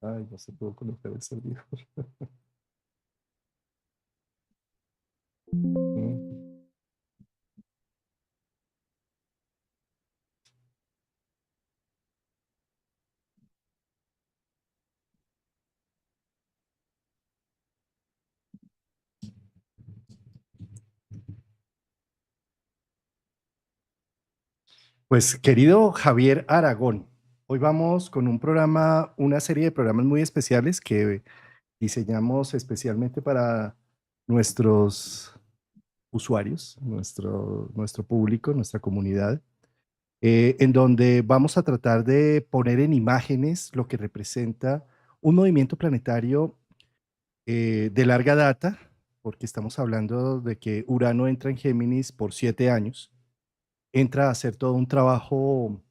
Ay, no se pudo conectar el servidor. Mm. Pues querido Javier Aragón, hoy vamos con un programa, una serie de programas muy especiales que diseñamos especialmente para nuestros usuarios, nuestro público, nuestra comunidad, en donde vamos a tratar de poner en imágenes lo que representa un movimiento planetario de larga data, porque estamos hablando de que Urano entra en Géminis por 7 años, entra a hacer todo un trabajo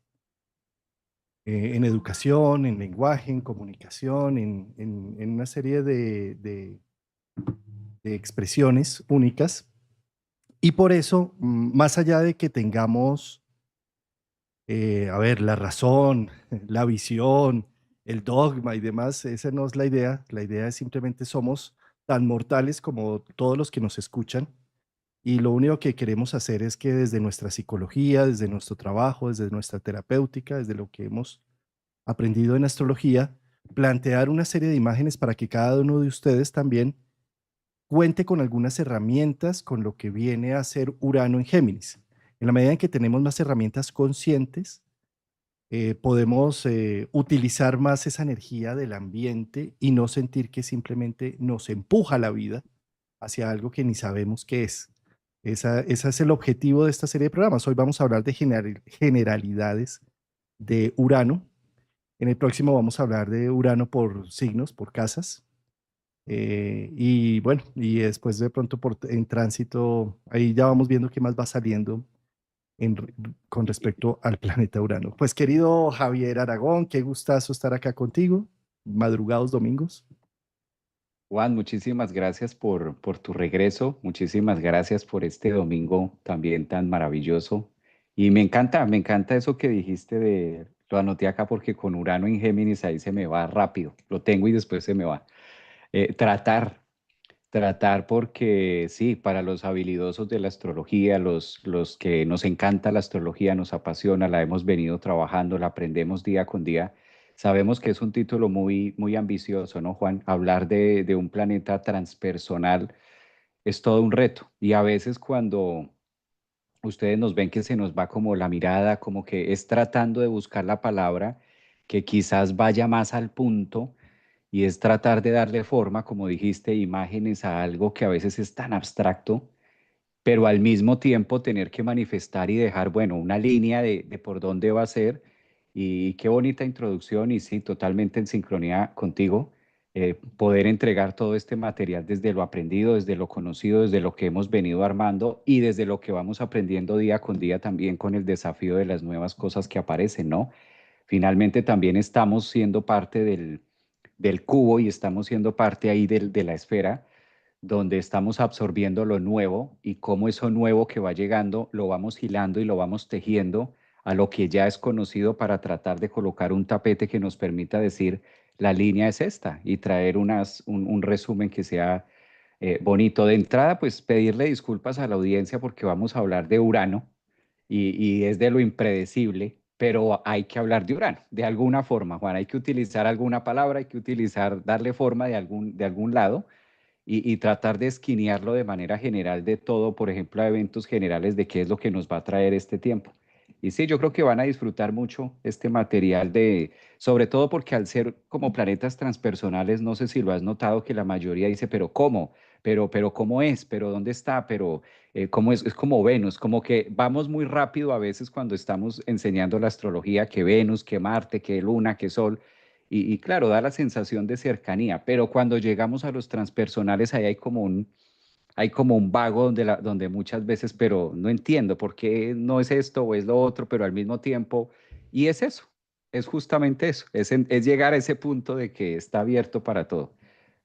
en educación, en lenguaje, en comunicación, en una serie de expresiones únicas. Y por eso, más allá de que tengamos, a ver, la razón, la visión, el dogma y demás, esa no es la idea. La idea es simplemente somos tan mortales como todos los que nos escuchan. Y lo único que queremos hacer es que desde nuestra psicología, desde nuestro trabajo, desde nuestra terapéutica, desde lo que hemos aprendido en astrología, plantear una serie de imágenes para que cada uno de ustedes también cuente con algunas herramientas con lo que viene a ser Urano en Géminis. En la medida en que tenemos más herramientas conscientes, podemos utilizar más esa energía del ambiente y no sentir que simplemente nos empuja la vida hacia algo que ni sabemos qué es. Ese es el objetivo de esta serie de programas. Hoy vamos a hablar de generalidades de Urano. En el próximo vamos a hablar de Urano por signos, por casas. Y bueno, y después de pronto en tránsito, ahí ya vamos viendo qué más va saliendo con respecto al planeta Urano. Pues querido Javier Aragón, qué gustazo estar acá contigo, madrugados domingos. Juan, muchísimas gracias por tu regreso, muchísimas gracias por este domingo también tan maravilloso. Y me encanta eso que dijiste lo anoté acá porque con Urano en Géminis ahí se me va rápido, lo tengo y después se me va. Tratar, tratar porque sí, para los habilidosos de la astrología, los que nos encanta la astrología, nos apasiona, la hemos venido trabajando, la aprendemos día con día. Sabemos que es un título muy ambicioso, ¿no, Juan? Hablar de un planeta transpersonal es todo un reto. Y a veces cuando ustedes nos ven que se nos va como la mirada, como que es tratando de buscar la palabra que quizás vaya más al punto y es tratar de darle forma, como dijiste, imágenes a algo que a veces es tan abstracto, pero al mismo tiempo tener que manifestar y dejar, bueno, una línea de por dónde va a ser. Y qué bonita introducción y sí, totalmente en sincronía contigo, poder entregar todo este material desde lo aprendido, desde lo conocido, desde lo que hemos venido armando y desde lo que vamos aprendiendo día con día también con el desafío de las nuevas cosas que aparecen, ¿no? Finalmente también estamos siendo parte del cubo y estamos siendo parte ahí de la esfera donde estamos absorbiendo lo nuevo y cómo eso nuevo que va llegando lo vamos hilando y lo vamos tejiendo a lo que ya es conocido para tratar de colocar un tapete que nos permita decir la línea es esta y traer un resumen que sea bonito. De entrada, pues pedirle disculpas a la audiencia porque vamos a hablar de Urano y es de lo impredecible, pero hay que hablar de Urano, de alguna forma, Juan, hay que utilizar alguna palabra, hay que utilizar, darle forma de algún lado y tratar de esquinearlo de manera general de todo, por ejemplo, a eventos generales de qué es lo que nos va a traer este tiempo. Y sí, yo creo que van a disfrutar mucho este material sobre todo porque al ser como planetas transpersonales, no sé si lo has notado que la mayoría dice, pero ¿cómo? Pero ¿cómo es? ¿Pero dónde está? ¿Pero cómo es? Es como Venus, como que vamos muy rápido a veces cuando estamos enseñando la astrología, que Venus, que Marte, que Luna, que Sol, y claro, da la sensación de cercanía, pero cuando llegamos a los transpersonales, ahí hay como un vago donde muchas veces, pero no entiendo por qué no es esto o es lo otro, pero al mismo tiempo, y es eso, es justamente eso, es llegar a ese punto de que está abierto para todo.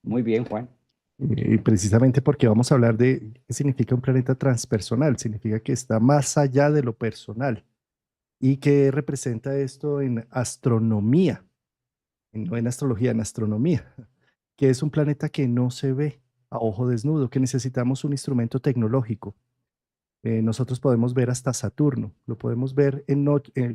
Muy bien, Juan. Y precisamente porque vamos a hablar de qué significa un planeta transpersonal, significa que está más allá de lo personal. ¿Y qué representa esto en astronomía? No en astrología, en astronomía, que es un planeta que no se ve a ojo desnudo, que necesitamos un instrumento tecnológico. Nosotros podemos ver hasta Saturno, lo podemos ver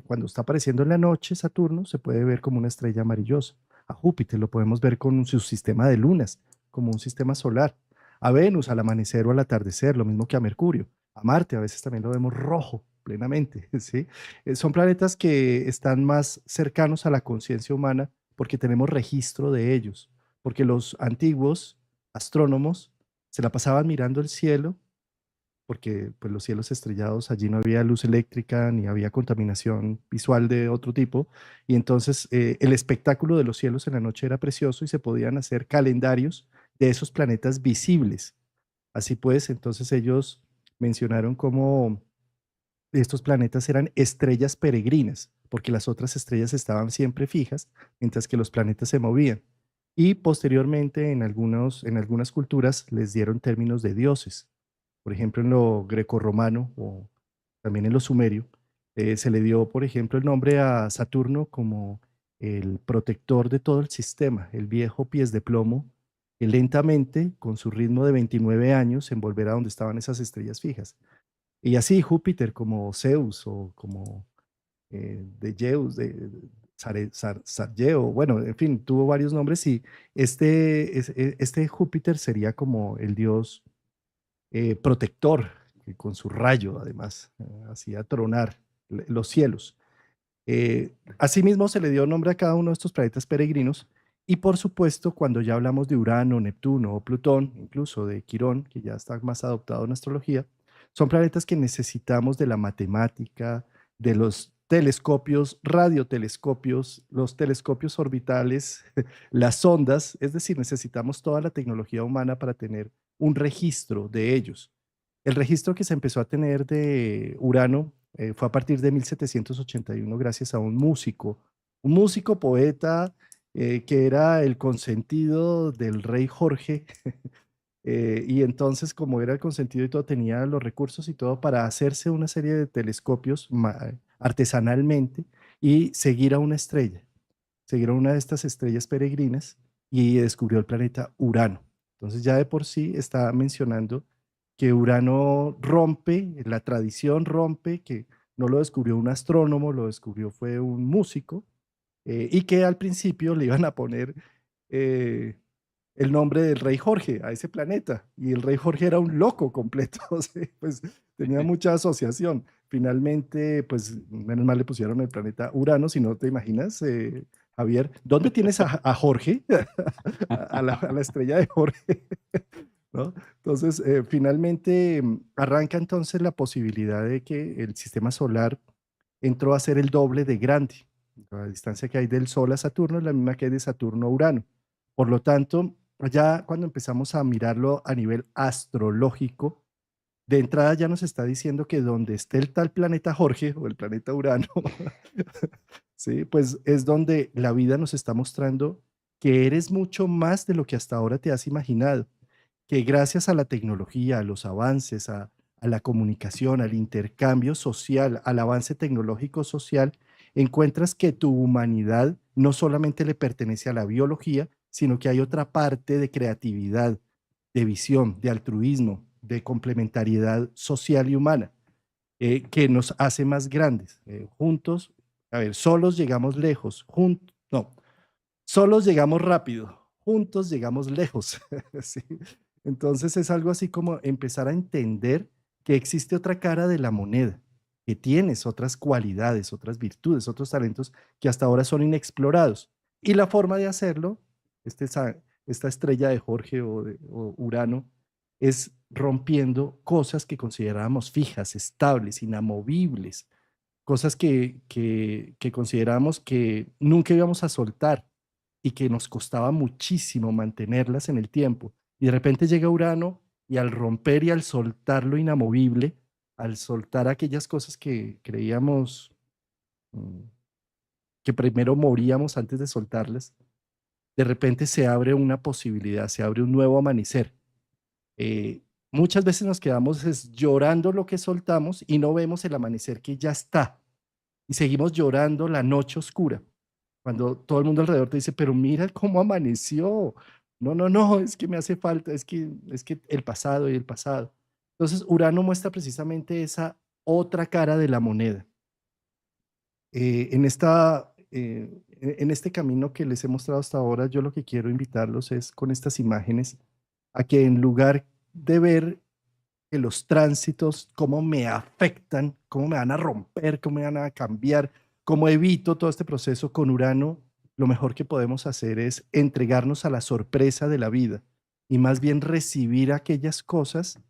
cuando está apareciendo en la noche. Saturno se puede ver como una estrella amarillosa. A Júpiter lo podemos ver con su sistema de lunas, como un sistema solar. A Venus al amanecer o al atardecer, lo mismo que a Mercurio. A Marte a veces también lo vemos rojo plenamente, ¿sí? Son planetas que están más cercanos a la conciencia humana porque tenemos registro de ellos, porque los antiguos astrónomos se la pasaban mirando el cielo, porque pues, los cielos estrellados, allí no había luz eléctrica ni había contaminación visual de otro tipo, y entonces el espectáculo de los cielos en la noche era precioso y se podían hacer calendarios de esos planetas visibles. Así pues, entonces ellos mencionaron cómo estos planetas eran estrellas peregrinas, porque las otras estrellas estaban siempre fijas, mientras que los planetas se movían. Y posteriormente en algunas culturas les dieron términos de dioses. Por ejemplo, en lo grecorromano o también en lo sumerio, se le dio, por ejemplo, el nombre a Saturno como el protector de todo el sistema, el viejo pies de plomo, que lentamente, con su ritmo de 29 años, se envolverá donde estaban esas estrellas fijas. Y así Júpiter como Zeus o como de Zeus, Sargeo, bueno, en fin, tuvo varios nombres y este Júpiter sería como el dios protector, que con su rayo además hacía tronar los cielos. Asimismo, se le dio nombre a cada uno de estos planetas peregrinos y por supuesto, cuando ya hablamos de Urano, Neptuno o Plutón, incluso de Quirón, que ya está más adoptado en astrología, son planetas que necesitamos de la matemática, de los telescopios, radiotelescopios, los telescopios orbitales, las sondas, es decir, necesitamos toda la tecnología humana para tener un registro de ellos. El registro que se empezó a tener de Urano fue a partir de 1781 gracias a un músico poeta que era el consentido del rey Jorge. Y entonces, como era el consentido y todo, tenía los recursos y todo para hacerse una serie de telescopios artesanalmente y seguir a una de estas estrellas peregrinas y descubrió el planeta Urano. Entonces ya de por sí está mencionando que Urano rompe, la tradición rompe, que no lo descubrió un astrónomo, lo descubrió fue un músico, y que al principio le iban a poner eh, el nombre del rey Jorge a ese planeta, y el rey Jorge era un loco completo, ¿sí? Pues tenía mucha asociación. Finalmente, pues menos mal le pusieron el planeta Urano, si no te imaginas, Javier, ¿dónde tienes a Jorge? A la estrella de Jorge. ¿No? Entonces, finalmente arranca entonces la posibilidad de que el sistema solar entró a ser el doble de grande. La distancia que hay del Sol a Saturno es la misma que hay de Saturno a Urano. Por lo tanto, ya cuando empezamos a mirarlo a nivel astrológico, de entrada ya nos está diciendo que donde esté el tal planeta Jorge o el planeta Urano, ¿sí? Pues es donde la vida nos está mostrando que eres mucho más de lo que hasta ahora te has imaginado, que gracias a la tecnología, a los avances, a la comunicación, al intercambio social, al avance tecnológico social, encuentras que tu humanidad no solamente le pertenece a la biología, sino que hay otra parte de creatividad, de visión, de altruismo, de complementariedad social y humana, que nos hace más grandes. Juntos, a ver, solos llegamos lejos, no, solos llegamos rápido, juntos llegamos lejos. ¿Sí? Entonces es algo así como empezar a entender que existe otra cara de la moneda, que tienes otras cualidades, otras virtudes, otros talentos que hasta ahora son inexplorados. Y la forma de hacerlo, esta estrella de Jorge o Urano, es rompiendo cosas que considerábamos fijas, estables, inamovibles, cosas que consideramos que nunca íbamos a soltar y que nos costaba muchísimo mantenerlas en el tiempo. Y de repente llega Urano y al romper y al soltar lo inamovible, al soltar aquellas cosas que creíamos mm, que primero moríamos antes de soltarlas, de repente se abre una posibilidad, se abre un nuevo amanecer. Eh, Muchas veces nos quedamos llorando lo que soltamos y no vemos el amanecer que ya está. y seguimos llorando la noche oscura, cuando todo el mundo alrededor te dice, pero mira cómo amaneció. No, no, no, es que me hace falta, es que el pasado y el pasado. Entonces, Urano muestra precisamente esa otra cara de la moneda. En este camino que les he mostrado hasta ahora, yo lo que quiero invitarlos es con estas imágenes a que en lugar de ver que los tránsitos, cómo me afectan, cómo me van a romper, cómo me van a cambiar, cómo evito todo este proceso con Urano, lo mejor que podemos hacer es entregarnos a la sorpresa de la vida y más bien recibir aquellas cosas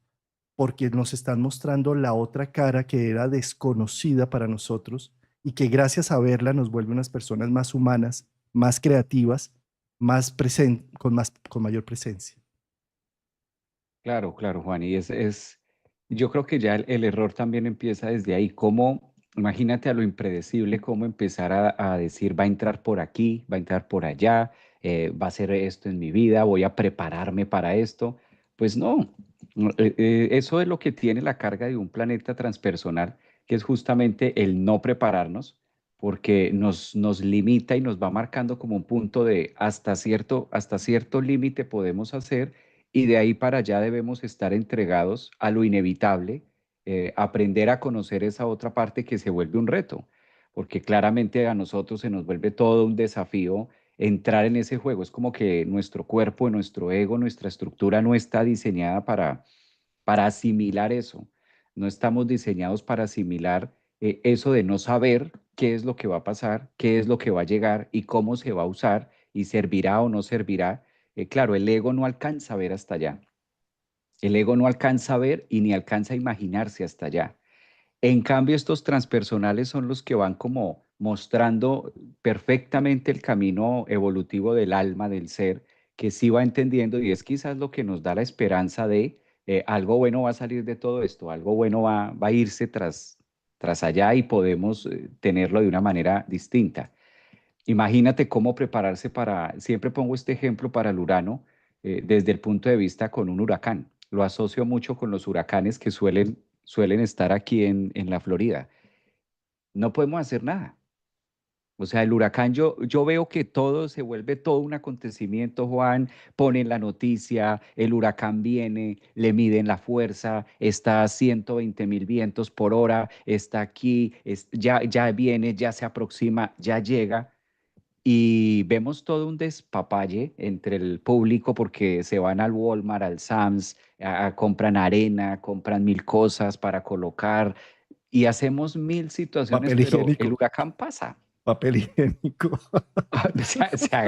porque nos están mostrando la otra cara que era desconocida para nosotros y que gracias a verla nos vuelve unas personas más humanas, más creativas, con mayor presencia. Claro, claro, Juan, y yo creo que ya el error también empieza desde ahí. Cómo, imagínate a lo impredecible, cómo empezar a decir, va a entrar por aquí, va a entrar por allá, va a ser esto en mi vida, voy a prepararme para esto. Pues no, eso es lo que tiene la carga de un planeta transpersonal, que es justamente el no prepararnos, porque nos limita y nos va marcando como un punto de hasta cierto límite podemos hacer y de ahí para allá debemos estar entregados a lo inevitable, aprender a conocer esa otra parte que se vuelve un reto, porque claramente a nosotros se nos vuelve todo un desafío entrar en ese juego. Es como que nuestro cuerpo, nuestro ego, nuestra estructura no está diseñada para asimilar eso. No estamos diseñados para asimilar eso de no saber qué es lo que va a pasar, qué es lo que va a llegar y cómo se va a usar y servirá o no servirá. Claro, el ego no alcanza a ver hasta allá. El ego no alcanza a ver y ni alcanza a imaginarse hasta allá. En cambio, estos transpersonales son los que van como mostrando perfectamente el camino evolutivo del alma, del ser, que sí va entendiendo y es quizás lo que nos da la esperanza de algo bueno va a salir de todo esto, algo bueno va a irse tras allá y podemos tenerlo de una manera distinta. Imagínate cómo prepararse para, siempre pongo este ejemplo para el Urano, desde el punto de vista con un huracán. Lo asocio mucho con los huracanes que suelen estar aquí en la Florida. No podemos hacer nada. O sea, el huracán, yo veo que todo se vuelve todo un acontecimiento, Juan, ponen la noticia, el huracán viene, le miden la fuerza, está a 120.000 vientos por hora, está aquí, ya viene, ya se aproxima, ya llega y vemos todo un despapalle entre el público porque se van al Walmart, al Sam's, compran arena, compran mil cosas para colocar y hacemos mil situaciones, Papel pero el higiénico, huracán pasa. papel higiénico.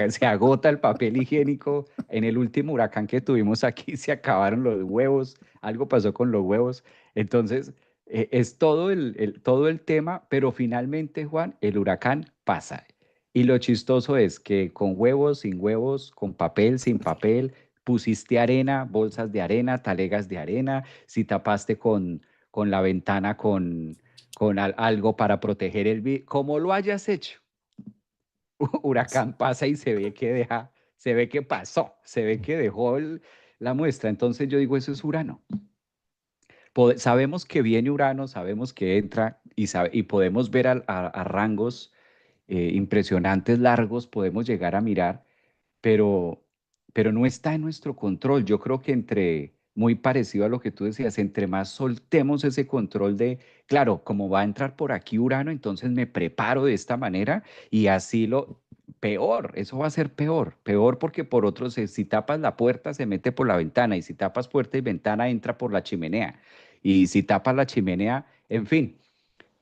Se agota el papel higiénico. En el último huracán que tuvimos aquí se acabaron los huevos, algo pasó con los huevos. Entonces, es todo el tema, pero finalmente, Juan, el huracán pasa. Y lo chistoso es que con huevos, sin huevos, con papel, sin papel, pusiste arena, bolsas de arena, talegas de arena, si tapaste con la ventana con algo para proteger el vidrio, como lo hayas hecho huracán pasa y se ve que pasó, se ve que dejó la muestra. Entonces yo digo, eso es Urano. Sabemos que viene Urano, sabemos que entra y podemos ver a rangos impresionantes, largos, podemos llegar a mirar, pero, pero no está en nuestro control. Yo creo que muy parecido a lo que tú decías, entre más soltemos ese control de, claro, como va a entrar por aquí Urano, entonces me preparo de esta manera y así peor, eso va a ser peor, peor porque por otro, si tapas la puerta, se mete por la ventana y si tapas puerta y ventana, entra por la chimenea y si tapas la chimenea, en fin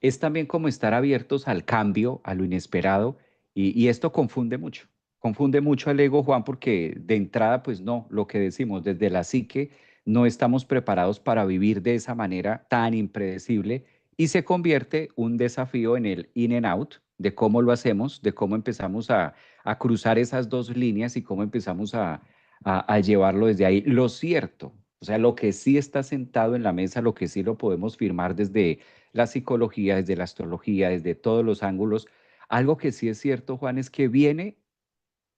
es también como estar abiertos al cambio, a lo inesperado, y esto confunde mucho al ego, Juan, porque de entrada, pues no, lo que decimos desde la psique, no estamos preparados para vivir de esa manera tan impredecible y se convierte un desafío en el in and out, de cómo lo hacemos, de cómo empezamos a cruzar esas dos líneas y cómo empezamos a llevarlo desde ahí. Lo cierto, o sea, lo que sí está sentado en la mesa, lo que sí lo podemos firmar desde la psicología, desde la astrología, desde todos los ángulos. Algo que sí es cierto, Juan, es que viene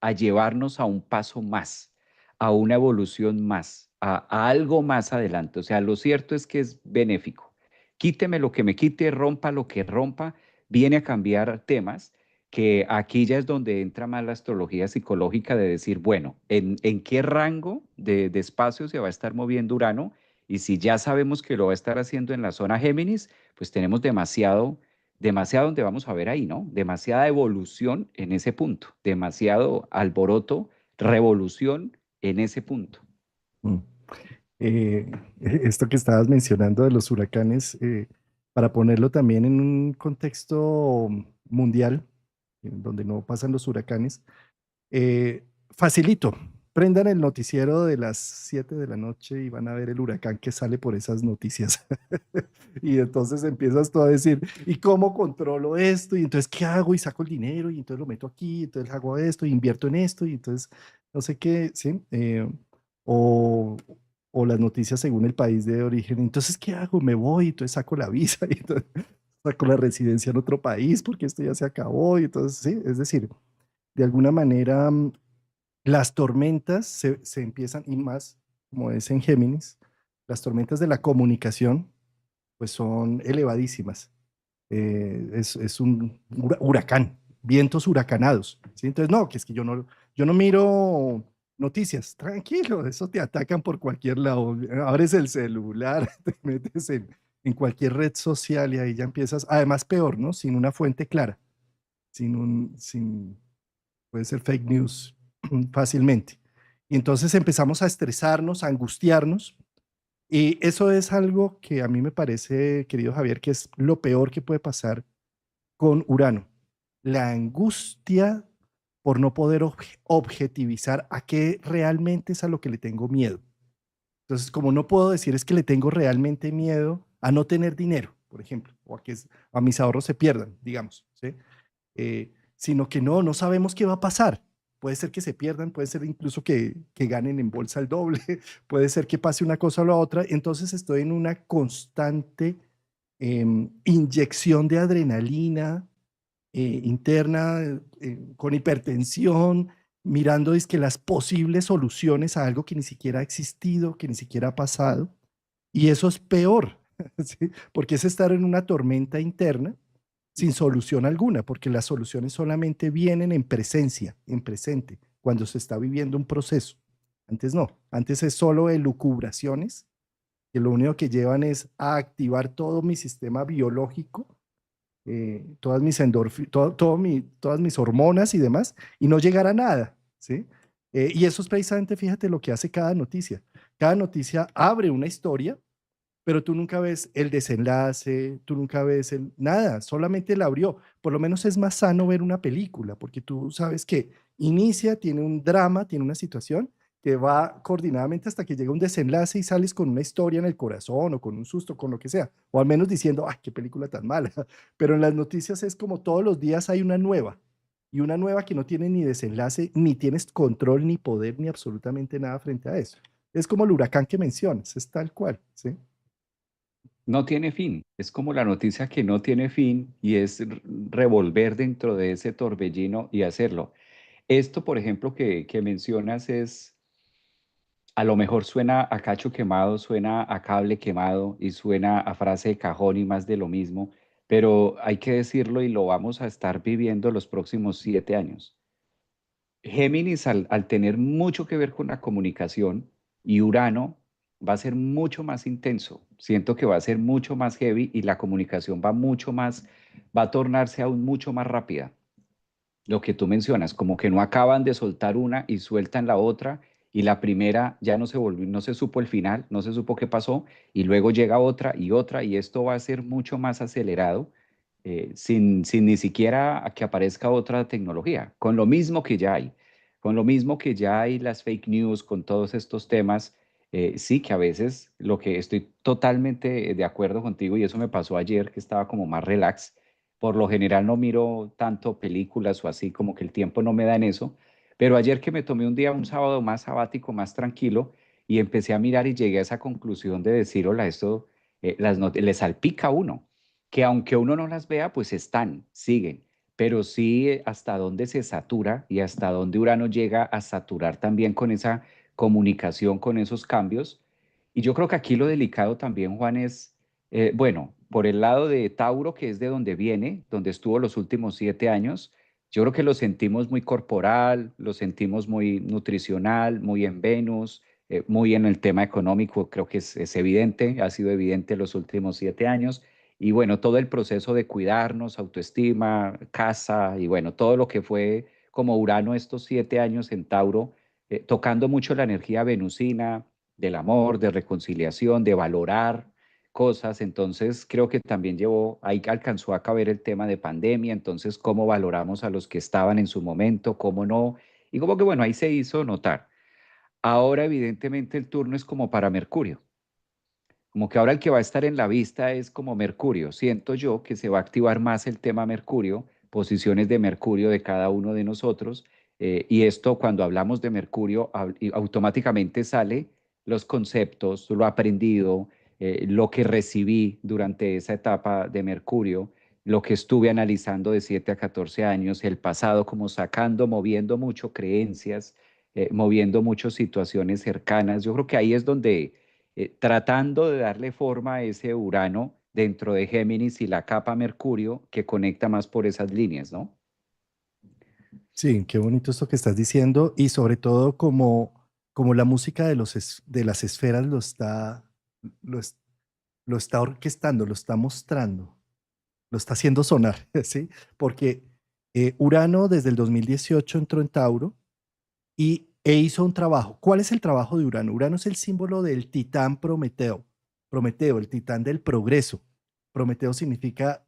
a llevarnos a un paso más, a una evolución más, a algo más adelante. O sea, lo cierto es que es benéfico. Quíteme lo que me quite, rompa lo que rompa, viene a cambiar temas que aquí ya es donde entra más la astrología psicológica de decir, bueno, ¿en qué rango de espacio se va a estar moviendo Urano? Y si ya sabemos que lo va a estar haciendo en la zona Géminis, pues tenemos demasiado donde vamos a ver ahí, ¿no? Demasiada evolución en ese punto, demasiado alboroto, revolución en ese punto. Mm. Esto que estabas mencionando de los huracanes, para ponerlo también en un contexto mundial, en donde no pasan los huracanes, facilito. Prendan el noticiero de las 7 de la noche y van a ver el huracán que sale por esas noticias. Y entonces empiezas tú a decir, ¿y cómo controlo esto? Y entonces, ¿qué hago? Y saco el dinero y entonces lo meto aquí, entonces hago esto, invierto en esto y entonces no sé qué, ¿sí? O, o las noticias según el país de origen. Entonces, ¿qué hago? Me voy, entonces saco la visa y entonces saco la residencia en otro país porque esto ya se acabó. Y entonces, sí, es decir, de alguna manera las tormentas se empiezan, y más como es en Géminis, las tormentas de la comunicación pues son elevadísimas. Es un huracán, vientos huracanados. ¿Sí? Entonces, no, que es que yo no miro noticias, tranquilo, eso te atacan por cualquier lado. Abres el celular, te metes en cualquier red social y ahí ya empiezas, además peor, ¿no? Sin una fuente clara, puede ser fake news fácilmente. Y entonces empezamos a estresarnos, a angustiarnos, y eso es algo que a mí me parece, querido Javier, que es lo peor que puede pasar con Urano. La angustia por no poder objetivizar a qué realmente es a lo que le tengo miedo. Entonces, como no puedo decir es que le tengo realmente miedo a no tener dinero, por ejemplo, o a mis ahorros se pierdan, digamos, ¿sí? Sino que no sabemos qué va a pasar. Puede ser que se pierdan, puede ser incluso que ganen en bolsa el doble, puede ser que pase una cosa o la otra. Entonces estoy en una constante inyección de adrenalina interna, con hipertensión, mirando es que las posibles soluciones a algo que ni siquiera ha existido, que ni siquiera ha pasado. Y eso es peor, ¿sí? Porque es estar en una tormenta interna sin solución alguna, porque las soluciones solamente vienen en presencia, en presente, cuando se está viviendo un proceso. Antes no, antes es solo elucubraciones, que lo único que llevan es a activar todo mi sistema biológico, todas mis todas mis hormonas y demás, y no llegar a nada, ¿sí? Y eso es precisamente, fíjate, lo que hace cada noticia. Cada noticia abre una historia, pero tú nunca ves el desenlace, tú nunca ves nada, solamente la abrió. Por lo menos es más sano ver una película, porque tú sabes que inicia, tiene un drama, tiene una situación que va coordinadamente hasta que llega un desenlace y sales con una historia en el corazón o con un susto, con lo que sea, o al menos diciendo, ¡ay, qué película tan mala! Pero en las noticias es como todos los días hay una nueva, y una nueva que no tiene ni desenlace, ni tienes control, ni poder, ni absolutamente nada frente a eso. Es como el huracán que mencionas, es tal cual, ¿sí? No tiene fin, es como la noticia que no tiene fin y es revolver dentro de ese torbellino y hacerlo. Esto, por ejemplo, que mencionas es, a lo mejor suena a cacho quemado, suena a cable quemado y suena a frase de cajón y más de lo mismo, pero hay que decirlo y lo vamos a estar viviendo los próximos 7 años. Géminis, al tener mucho que ver con la comunicación, y Urano va a ser mucho más intenso. Siento que va a ser mucho más heavy y la comunicación va a tornarse aún mucho más rápida. Lo que tú mencionas, como que no acaban de soltar una y sueltan la otra, y la primera ya no se volvió, no se supo el final, no se supo qué pasó, y luego llega otra, y esto va a ser mucho más acelerado, sin ni siquiera a que aparezca otra tecnología, con lo mismo que ya hay, con lo mismo que ya hay las fake news, con todos estos temas. Sí, que a veces lo que estoy totalmente de acuerdo contigo, y eso me pasó ayer que estaba como más relax. Por lo general no miro tanto películas o así, como que el tiempo no me da en eso, pero ayer que me tomé un día, un sábado más sabático, más tranquilo, y empecé a mirar y llegué a esa conclusión de decir, hola, esto le salpica a uno, que aunque uno no las vea, pues están, siguen, pero sí, hasta dónde se satura y hasta dónde Urano llega a saturar también con esa comunicación, con esos cambios. Y yo creo que aquí lo delicado también, Juan, es, bueno, por el lado de Tauro, que es de donde viene, donde estuvo los últimos 7 años, yo creo que lo sentimos muy corporal, lo sentimos muy nutricional, muy en Venus, muy en el tema económico, creo que es evidente, ha sido evidente los últimos 7 años. Y bueno, todo el proceso de cuidarnos, autoestima, casa y bueno, todo lo que fue como Urano estos 7 años en Tauro, tocando mucho la energía venusina, del amor, de reconciliación, de valorar cosas. Entonces creo que también llevó, ahí alcanzó a caber el tema de pandemia, entonces cómo valoramos a los que estaban en su momento, cómo no, y como que bueno, ahí se hizo notar. Ahora evidentemente el turno es como para Mercurio, como que ahora el que va a estar en la vista es como Mercurio. Siento yo que se va a activar más el tema Mercurio, posiciones de Mercurio de cada uno de nosotros. Y esto cuando hablamos de Mercurio, y automáticamente sale los conceptos, lo aprendido, lo que recibí durante esa etapa de Mercurio, lo que estuve analizando de 7 a 14 años, el pasado, como sacando, moviendo mucho creencias, moviendo muchas situaciones cercanas. Yo creo que ahí es donde tratando de darle forma a ese Urano dentro de Géminis y la capa Mercurio que conecta más por esas líneas, ¿no? Sí, qué bonito esto que estás diciendo y sobre todo como la música de las esferas lo, es- lo está orquestando, lo está mostrando, lo está haciendo sonar, ¿sí? Porque Urano desde el 2018 entró en Tauro e hizo un trabajo. ¿Cuál es el trabajo de Urano? Urano es el símbolo del titán Prometeo. Prometeo, el titán del progreso. Prometeo significa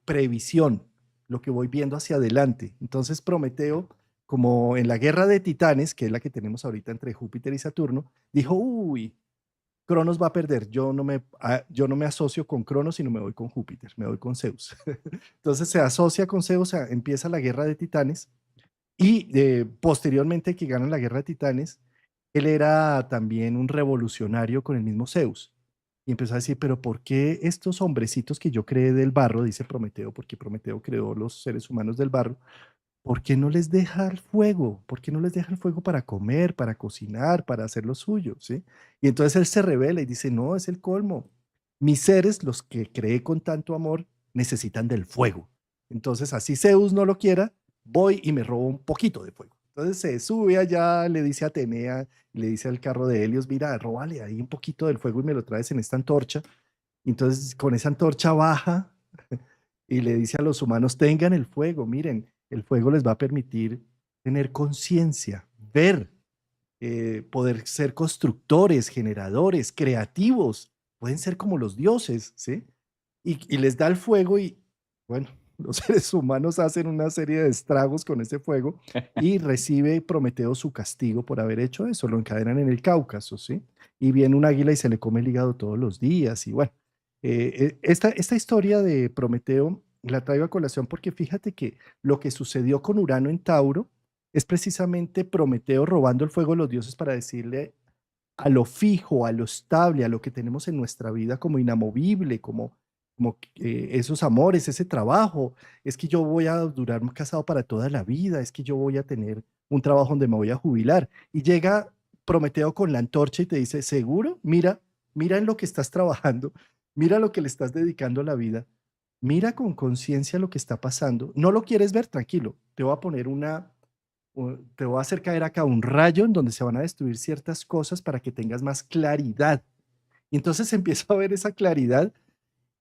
previsión, lo que voy viendo hacia adelante. Entonces, Prometeo, como en la guerra de titanes, que es la que tenemos ahorita entre Júpiter y Saturno, dijo, uy, Cronos va a perder. Yo no me asocio con Cronos, sino me voy con Júpiter, me voy con Zeus. Entonces se asocia con Zeus, empieza la guerra de titanes y posteriormente que ganan la guerra de titanes, él era también un revolucionario con el mismo Zeus. Y empezó a decir, pero ¿por qué estos hombrecitos que yo creé del barro, dice Prometeo, porque Prometeo creó los seres humanos del barro, ¿por qué no les deja el fuego? ¿Por qué no les deja el fuego para comer, para cocinar, para hacer lo suyo? ¿Sí? Y entonces él se revela y dice, no, es el colmo. Mis seres, los que creé con tanto amor, necesitan del fuego. Entonces, así Zeus no lo quiera, voy y me robo un poquito de fuego. Entonces se sube allá, le dice a Atenea, le dice al carro de Helios, mira, róbale ahí un poquito del fuego y me lo traes en esta antorcha. Y entonces con esa antorcha baja y le dice a los humanos, tengan el fuego, miren, el fuego les va a permitir tener conciencia, ver, poder ser constructores, generadores, creativos, pueden ser como los dioses, ¿sí? Y les da el fuego y, bueno, los seres humanos hacen una serie de estragos con ese fuego y recibe Prometeo su castigo por haber hecho eso, lo encadenan en el Cáucaso, ¿sí? Y viene un águila y se le come el hígado todos los días y bueno, esta historia de Prometeo la traigo a colación porque fíjate que lo que sucedió con Urano en Tauro es precisamente Prometeo robando el fuego de los dioses para decirle a lo fijo, a lo estable, a lo que tenemos en nuestra vida como inamovible, como esos amores, ese trabajo. Es que yo voy a durar casado para toda la vida, es que yo voy a tener un trabajo donde me voy a jubilar. Y llega Prometeo con la antorcha y te dice, ¿seguro? Mira, mira en lo que estás trabajando, mira lo que le estás dedicando a la vida, mira con conciencia lo que está pasando. No lo quieres ver, tranquilo, te voy a poner te voy a hacer caer acá un rayo en donde se van a destruir ciertas cosas para que tengas más claridad. Y entonces empiezo a ver esa claridad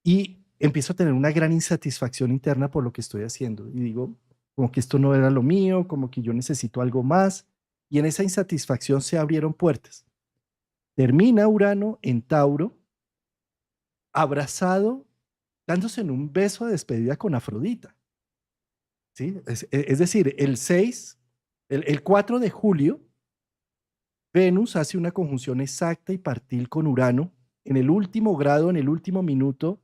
y empiezo a tener una gran insatisfacción interna por lo que estoy haciendo. Y digo, como que esto no era lo mío, como que yo necesito algo más. Y en esa insatisfacción se abrieron puertas. Termina Urano en Tauro, abrazado, dándose en un beso de despedida con Afrodita. ¿Sí? Es decir, el 4 de julio, Venus hace una conjunción exacta y partil con Urano en el último grado, en el último minuto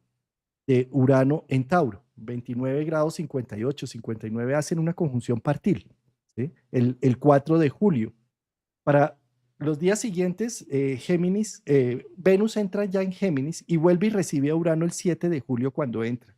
de Urano en Tauro. 29 grados 58, 59 hacen una conjunción partil, ¿sí? El 4 de julio. Para los días siguientes, Venus entra ya en Géminis y vuelve y recibe a Urano el 7 de julio cuando entra.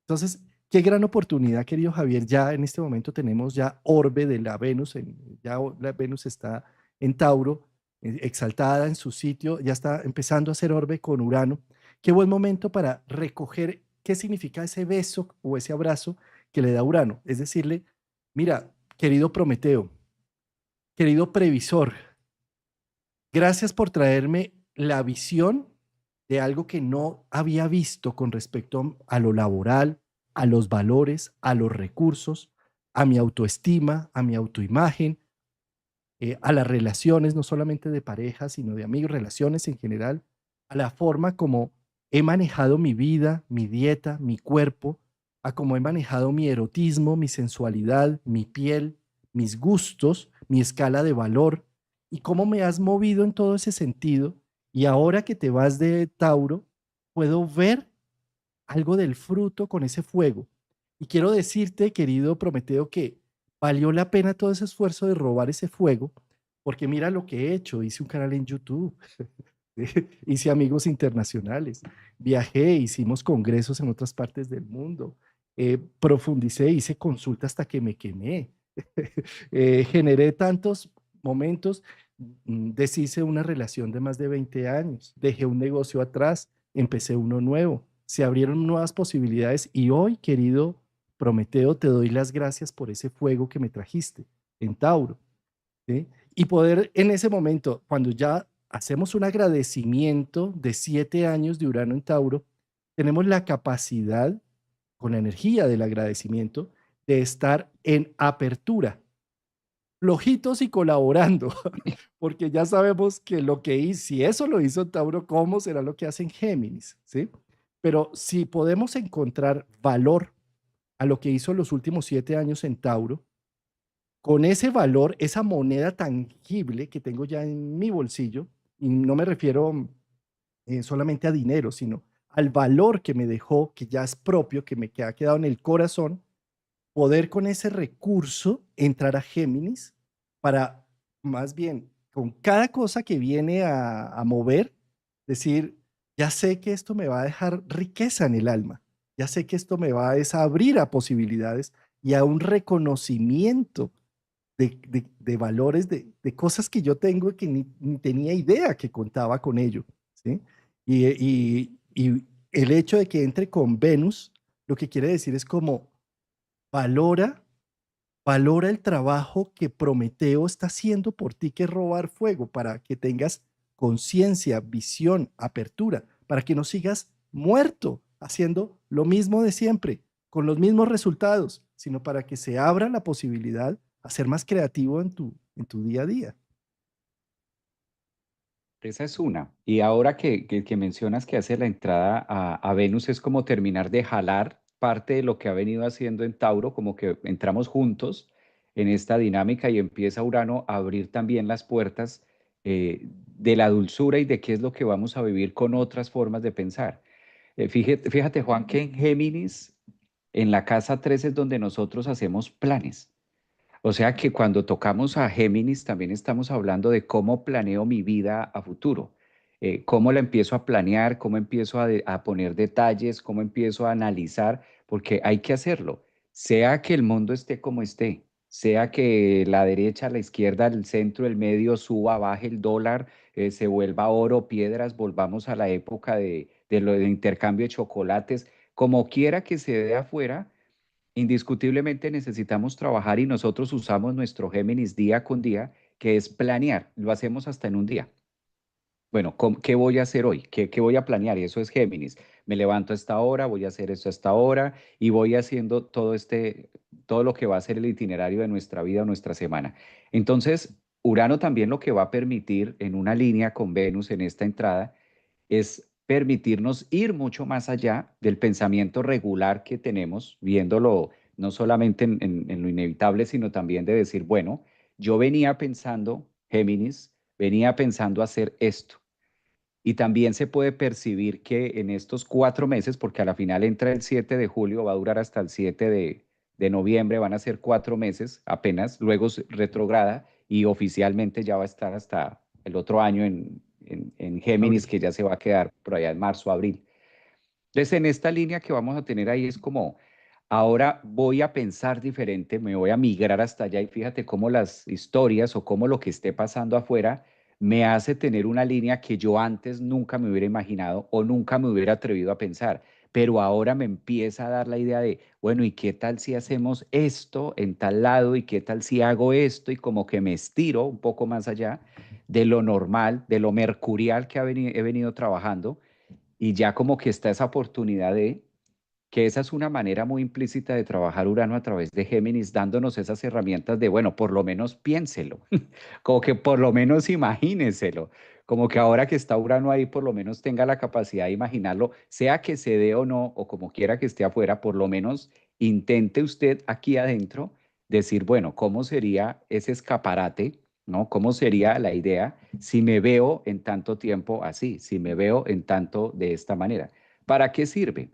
Entonces, qué gran oportunidad, querido Javier. Ya en este momento tenemos ya orbe de la Venus, ya la Venus está en Tauro, exaltada en su sitio, ya está empezando a hacer orbe con Urano. qué buen momento para recoger qué significa ese beso o ese abrazo que le da Urano. Es decirle, mira, querido Prometeo, querido previsor, gracias por traerme la visión de algo que no había visto con respecto a lo laboral, a los valores, a los recursos, a mi autoestima, a mi autoimagen, a las relaciones, no solamente de pareja, sino de amigos, relaciones en general, a la forma como he manejado mi vida, mi dieta, mi cuerpo, a cómo he manejado mi erotismo, mi sensualidad, mi piel, mis gustos, mi escala de valor, y cómo me has movido en todo ese sentido. Y ahora que te vas de Tauro, puedo ver algo del fruto con ese fuego. Y quiero decirte, querido Prometeo, que valió la pena todo ese esfuerzo de robar ese fuego, porque mira lo que he hecho. Hice un canal en YouTube, hice amigos internacionales, viajé, hicimos congresos en otras partes del mundo, profundicé, hice consultas hasta que me quemé, generé tantos momentos, deshice una relación de más de 20 años, dejé un negocio atrás, empecé uno nuevo, se abrieron nuevas posibilidades y hoy, querido Prometeo, te doy las gracias por ese fuego que me trajiste en Tauro. ¿Sí? Y poder en ese momento, cuando ya hacemos un agradecimiento de 7 años de Urano en Tauro, tenemos la capacidad, con la energía del agradecimiento, de estar en apertura, flojitos y colaborando, porque ya sabemos que lo que hizo, si eso lo hizo Tauro, ¿cómo será lo que hacen Géminis? ¿Sí? Pero si podemos encontrar valor a lo que hizo los últimos 7 años en Tauro, con ese valor, esa moneda tangible que tengo ya en mi bolsillo, y no me refiero solamente a dinero, sino al valor que me dejó, que ya es propio, que me ha quedado en el corazón, poder con ese recurso entrar a Géminis para, más bien, con cada cosa que viene a mover, decir, ya sé que esto me va a dejar riqueza en el alma, ya sé que esto me va a abrir a posibilidades y a un reconocimiento de valores, de cosas que yo tengo que ni tenía idea que contaba con ello, ¿sí? Y el hecho de que entre con Venus, lo que quiere decir es como valora, valora el trabajo que Prometeo está haciendo por ti, que es robar fuego, para que tengas conciencia, visión, apertura, para que no sigas muerto haciendo lo mismo de siempre, con los mismos resultados, sino para que se abra la posibilidad a ser más creativo en tu día a día. Esa es una. Y ahora que mencionas que hace la entrada a Venus es como terminar de jalar parte de lo que ha venido haciendo en Tauro, como que entramos juntos en esta dinámica y empieza Urano a abrir también las puertas de la dulzura y de qué es lo que vamos a vivir con otras formas de pensar. Fíjate, Juan, que en Géminis, en la casa 3 es donde nosotros hacemos planes. O sea que cuando tocamos a Géminis también estamos hablando de cómo planeo mi vida a futuro, cómo la empiezo a planear, cómo empiezo a poner detalles, cómo empiezo a analizar, porque hay que hacerlo, sea que el mundo esté como esté, sea que la derecha, la izquierda, el centro, el medio suba, baje el dólar, se vuelva oro, piedras, volvamos a la época de lo de intercambio de chocolates, como quiera que se dé afuera. Indiscutiblemente necesitamos trabajar y nosotros usamos nuestro Géminis día con día, que es planear. Lo hacemos hasta en un día. Bueno, ¿qué voy a hacer hoy? ¿Qué voy a planear? Y eso es Géminis. Me levanto a esta hora, voy a hacer esto a esta hora y voy haciendo todo lo que va a ser el itinerario de nuestra vida o nuestra semana. Entonces, Urano también lo que va a permitir en una línea con Venus en esta entrada es permitirnos ir mucho más allá del pensamiento regular que tenemos, viéndolo no solamente en lo inevitable, sino también de decir, bueno, yo venía pensando, Géminis, venía pensando hacer esto. Y también se puede percibir que en estos 4 meses, porque a la final entra el 7 de julio, va a durar hasta el 7 de noviembre, van a ser 4 meses apenas, luego retrograda y oficialmente ya va a estar hasta el otro año en Géminis, Abril. que ya se va a quedar por allá en marzo, abril. Entonces, en esta línea que vamos a tener ahí es como, ahora voy a pensar diferente, me voy a migrar hasta allá y fíjate cómo las historias o cómo lo que esté pasando afuera me hace tener una línea que yo antes nunca me hubiera imaginado o nunca me hubiera atrevido a pensar. Pero ahora me empieza a dar la idea de, bueno, ¿y qué tal si hacemos esto en tal lado? ¿Y qué tal si hago esto? Y como que me estiro un poco más allá de lo normal, de lo mercurial que he venido trabajando, y ya como que está esa oportunidad de que esa es una manera muy implícita de trabajar Urano a través de Géminis, dándonos esas herramientas de, bueno, por lo menos piénselo, como que por lo menos imagíneselo, como que ahora que está Urano ahí, por lo menos tenga la capacidad de imaginarlo, sea que se dé o no, o como quiera que esté afuera, por lo menos intente usted aquí adentro decir, bueno, ¿cómo sería ese escaparate? ¿No? ¿Cómo sería la idea si me veo en tanto tiempo así, si me veo en tanto de esta manera? ¿Para qué sirve?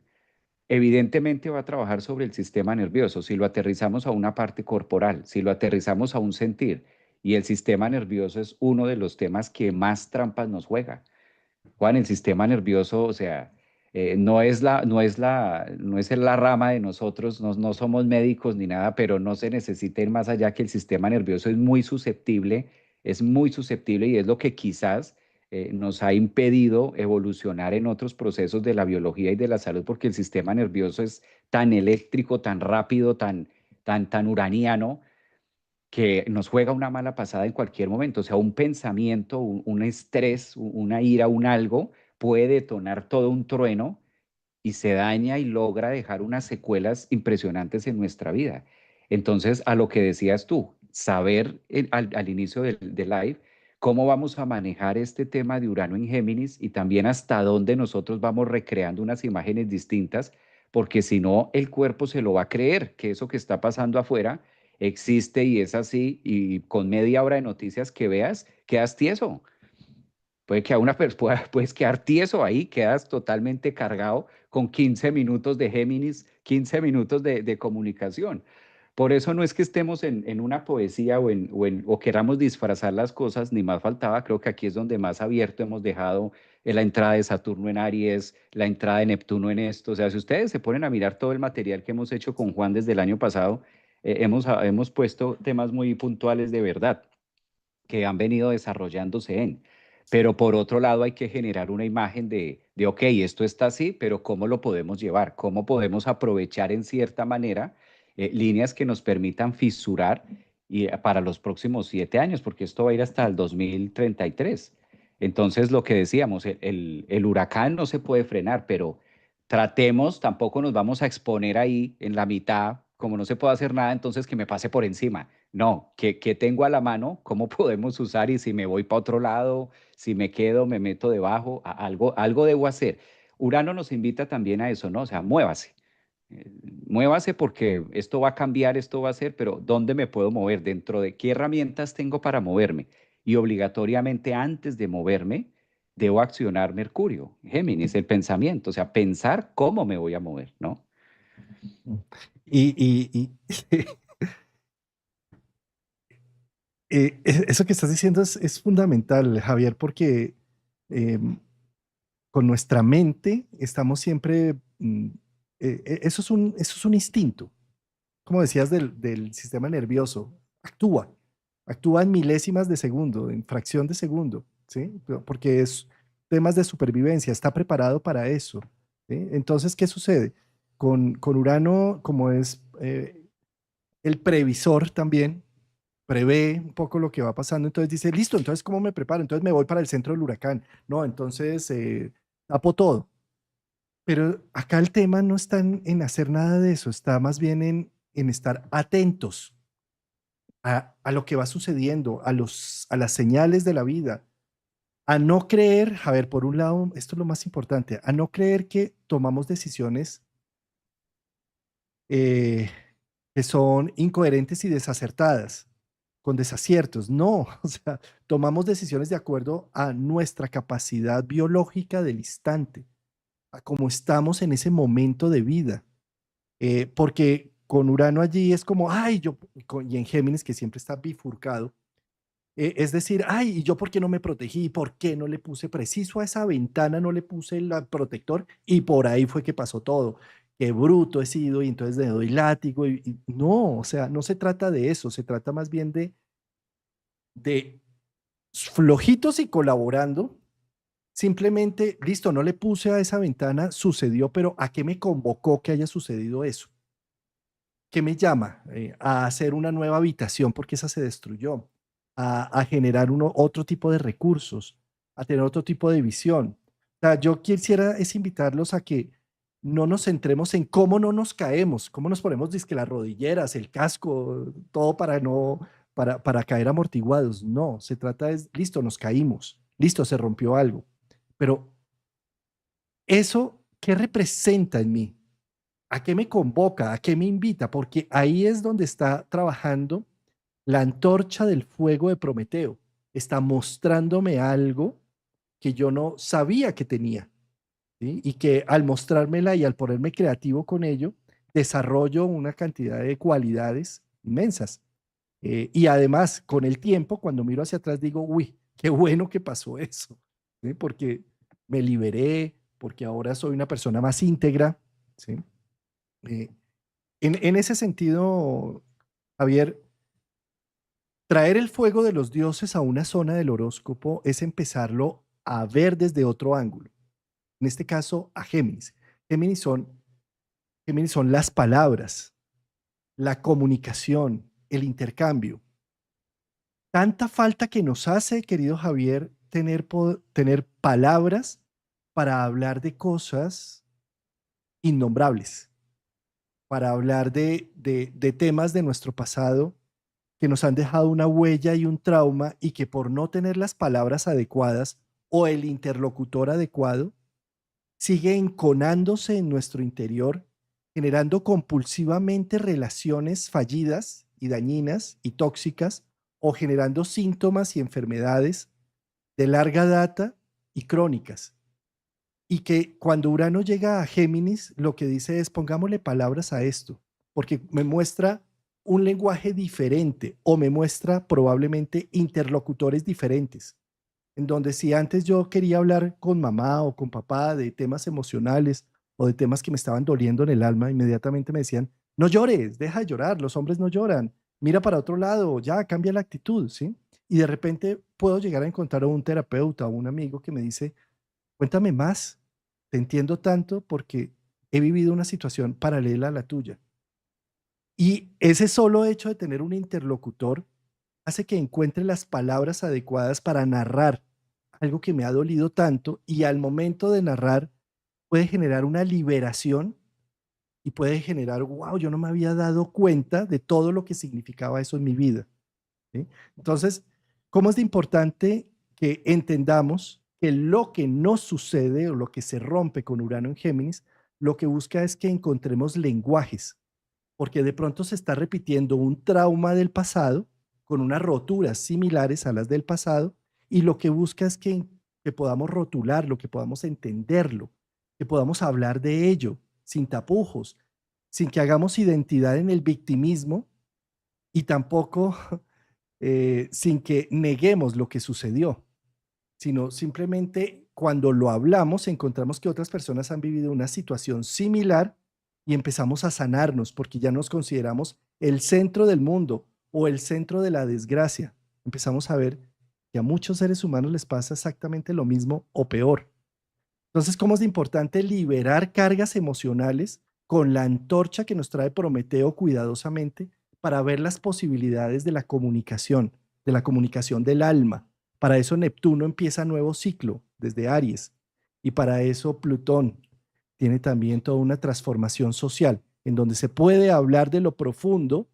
Evidentemente va a trabajar sobre el sistema nervioso, si lo aterrizamos a una parte corporal, si lo aterrizamos a un sentir, y el sistema nervioso es uno de los temas que más trampas nos juega. Juan, el sistema nervioso, o sea, no es la rama de nosotros, no somos médicos ni nada, pero no se necesita ir más allá que el sistema nervioso es muy susceptible y es lo que quizás nos ha impedido evolucionar en otros procesos de la biología y de la salud, porque el sistema nervioso es tan eléctrico, tan rápido, tan uraniano que nos juega una mala pasada en cualquier momento. O sea, un pensamiento, un estrés, una ira, un algo puede detonar todo un trueno y se daña y logra dejar unas secuelas impresionantes en nuestra vida. Entonces, a lo que decías tú, saber al inicio del live cómo vamos a manejar este tema de Urano en Géminis y también hasta dónde nosotros vamos recreando unas imágenes distintas, porque si no, el cuerpo se lo va a creer que eso que está pasando afuera existe y es así, y con media hora de noticias que veas, quedas tieso. Puede que a una persona puedes quedar tieso ahí, quedas totalmente cargado con 15 minutos de Géminis, 15 minutos de comunicación. Por eso no es que estemos en una poesía o queramos disfrazar las cosas, ni más faltaba, creo que aquí es donde más abierto hemos dejado la entrada de Saturno en Aries, la entrada de Neptuno en esto. O sea, si ustedes se ponen a mirar todo el material que hemos hecho con Juan desde el año pasado, hemos puesto temas muy puntuales de verdad que han venido desarrollándose en. Pero por otro lado hay que generar una imagen ok, esto está así, pero ¿cómo lo podemos llevar? ¿Cómo podemos aprovechar en cierta manera líneas que nos permitan fisurar para los próximos 7 años? Porque esto va a ir hasta el 2033. Entonces, lo que decíamos, el huracán no se puede frenar, pero tratemos, tampoco nos vamos a exponer ahí en la mitad, como no se puede hacer nada, entonces que me pase por encima. No, ¿qué tengo a la mano? ¿Cómo podemos usar? Y si me voy para otro lado, si me quedo, me meto debajo, algo debo hacer. Urano nos invita también a eso, ¿no? O sea, muévase. Muévase porque esto va a cambiar, esto va a ser, pero ¿dónde me puedo mover? ¿Dentro de qué herramientas tengo para moverme? Y obligatoriamente antes de moverme, debo accionar Mercurio, Géminis, el pensamiento, o sea, pensar cómo me voy a mover, ¿no? Y eso que estás diciendo es fundamental, Javier, porque em, con nuestra mente estamos siempre, eso es un instinto, como decías del sistema nervioso, actúa, actúa en milésimas de segundo, en fracción de segundo, ¿sí? Porque es temas de supervivencia, está preparado para eso, ¿sí? Entonces, ¿qué sucede? Con Urano, como es el previsor también, prevé un poco lo que va pasando, entonces dice, listo, entonces ¿cómo me preparo? Entonces me voy para el centro del huracán, no, entonces tapo todo. Pero acá el tema no está en hacer nada de eso, está más bien en estar atentos a lo que va sucediendo, a las señales de la vida, a no creer, a ver, por un lado, esto es lo más importante, a no creer que tomamos decisiones eh, que son incoherentes y desacertadas, con desaciertos. No, o sea, tomamos decisiones de acuerdo a nuestra capacidad biológica del instante, a cómo estamos en ese momento de vida. Porque con Urano allí es como, ay, y en Géminis que siempre está bifurcado, es decir, ay, ¿y yo por qué no me protegí? ¿Por qué no le puse preciso a esa ventana, no le puse el protector? Y por ahí fue que pasó todo. Qué bruto he sido y entonces le doy látigo. No, o sea, no se trata de eso, se trata más bien de flojitos y colaborando, simplemente, listo, no le puse a esa ventana, sucedió, pero ¿a qué me convocó que haya sucedido eso? ¿Qué me llama? A hacer una nueva habitación porque esa se destruyó, a generar otro tipo de recursos, a tener otro tipo de visión. O sea, yo quisiera es invitarlos a que no nos centremos en cómo no nos caemos, cómo nos ponemos dizque las rodilleras, el casco, todo para no, para caer amortiguados. No, se trata de, listo, nos caímos, listo, se rompió algo. Pero eso, ¿qué representa en mí? ¿A qué me convoca? ¿A qué me invita? Porque ahí es donde está trabajando la antorcha del fuego de Prometeo. Está mostrándome algo que yo no sabía que tenía, ¿sí? Y que al mostrármela y al ponerme creativo con ello, desarrollo una cantidad de cualidades inmensas. Y además, con el tiempo, cuando miro hacia atrás, digo, uy, qué bueno que pasó eso, ¿sí? Porque me liberé, porque ahora soy una persona más íntegra, ¿sí? Eh, en ese sentido, Javier, traer el fuego de los dioses a una zona del horóscopo es empezarlo a ver desde otro ángulo. En este caso, a Géminis. Géminis son, Géminis son las palabras, la comunicación, el intercambio. Tanta falta que nos hace, querido Javier, tener palabras para hablar de cosas innombrables, para hablar de temas de nuestro pasado que nos han dejado una huella y un trauma y que por no tener las palabras adecuadas o el interlocutor adecuado, sigue enconándose en nuestro interior, generando compulsivamente relaciones fallidas y dañinas y tóxicas o generando síntomas y enfermedades de larga data y crónicas. Y que cuando Urano llega a Géminis, lo que dice es pongámosle palabras a esto, porque me muestra un lenguaje diferente o me muestra probablemente interlocutores diferentes, en donde si antes yo quería hablar con mamá o con papá de temas emocionales o de temas que me estaban doliendo en el alma, inmediatamente me decían, no llores, deja de llorar, los hombres no lloran, mira para otro lado, ya cambia la actitud, ¿sí? Y de repente puedo llegar a encontrar a un terapeuta o un amigo que me dice, cuéntame más, te entiendo tanto porque he vivido una situación paralela a la tuya. Y ese solo hecho de tener un interlocutor hace que encuentre las palabras adecuadas para narrar algo que me ha dolido tanto y al momento de narrar puede generar una liberación y puede generar, wow, yo no me había dado cuenta de todo lo que significaba eso en mi vida, ¿sí? Entonces, ¿cómo es de importante que entendamos que lo que no sucede o lo que se rompe con Urano en Géminis, lo que busca es que encontremos lenguajes, porque de pronto se está repitiendo un trauma del pasado con unas roturas similares a las del pasado y lo que busca es que podamos rotularlo, que podamos entenderlo, que podamos hablar de ello sin tapujos, sin que hagamos identidad en el victimismo y tampoco sin que neguemos lo que sucedió, sino simplemente cuando lo hablamos encontramos que otras personas han vivido una situación similar y empezamos a sanarnos porque ya nos consideramos el centro del mundo o el centro de la desgracia. Empezamos a ver que a muchos seres humanos les pasa exactamente lo mismo o peor. Entonces, ¿cómo es de importante liberar cargas emocionales con la antorcha que nos trae Prometeo cuidadosamente para ver las posibilidades de la comunicación del alma? Para eso Neptuno empieza nuevo ciclo desde Aries y para eso Plutón tiene también toda una transformación social en donde se puede hablar de lo profundo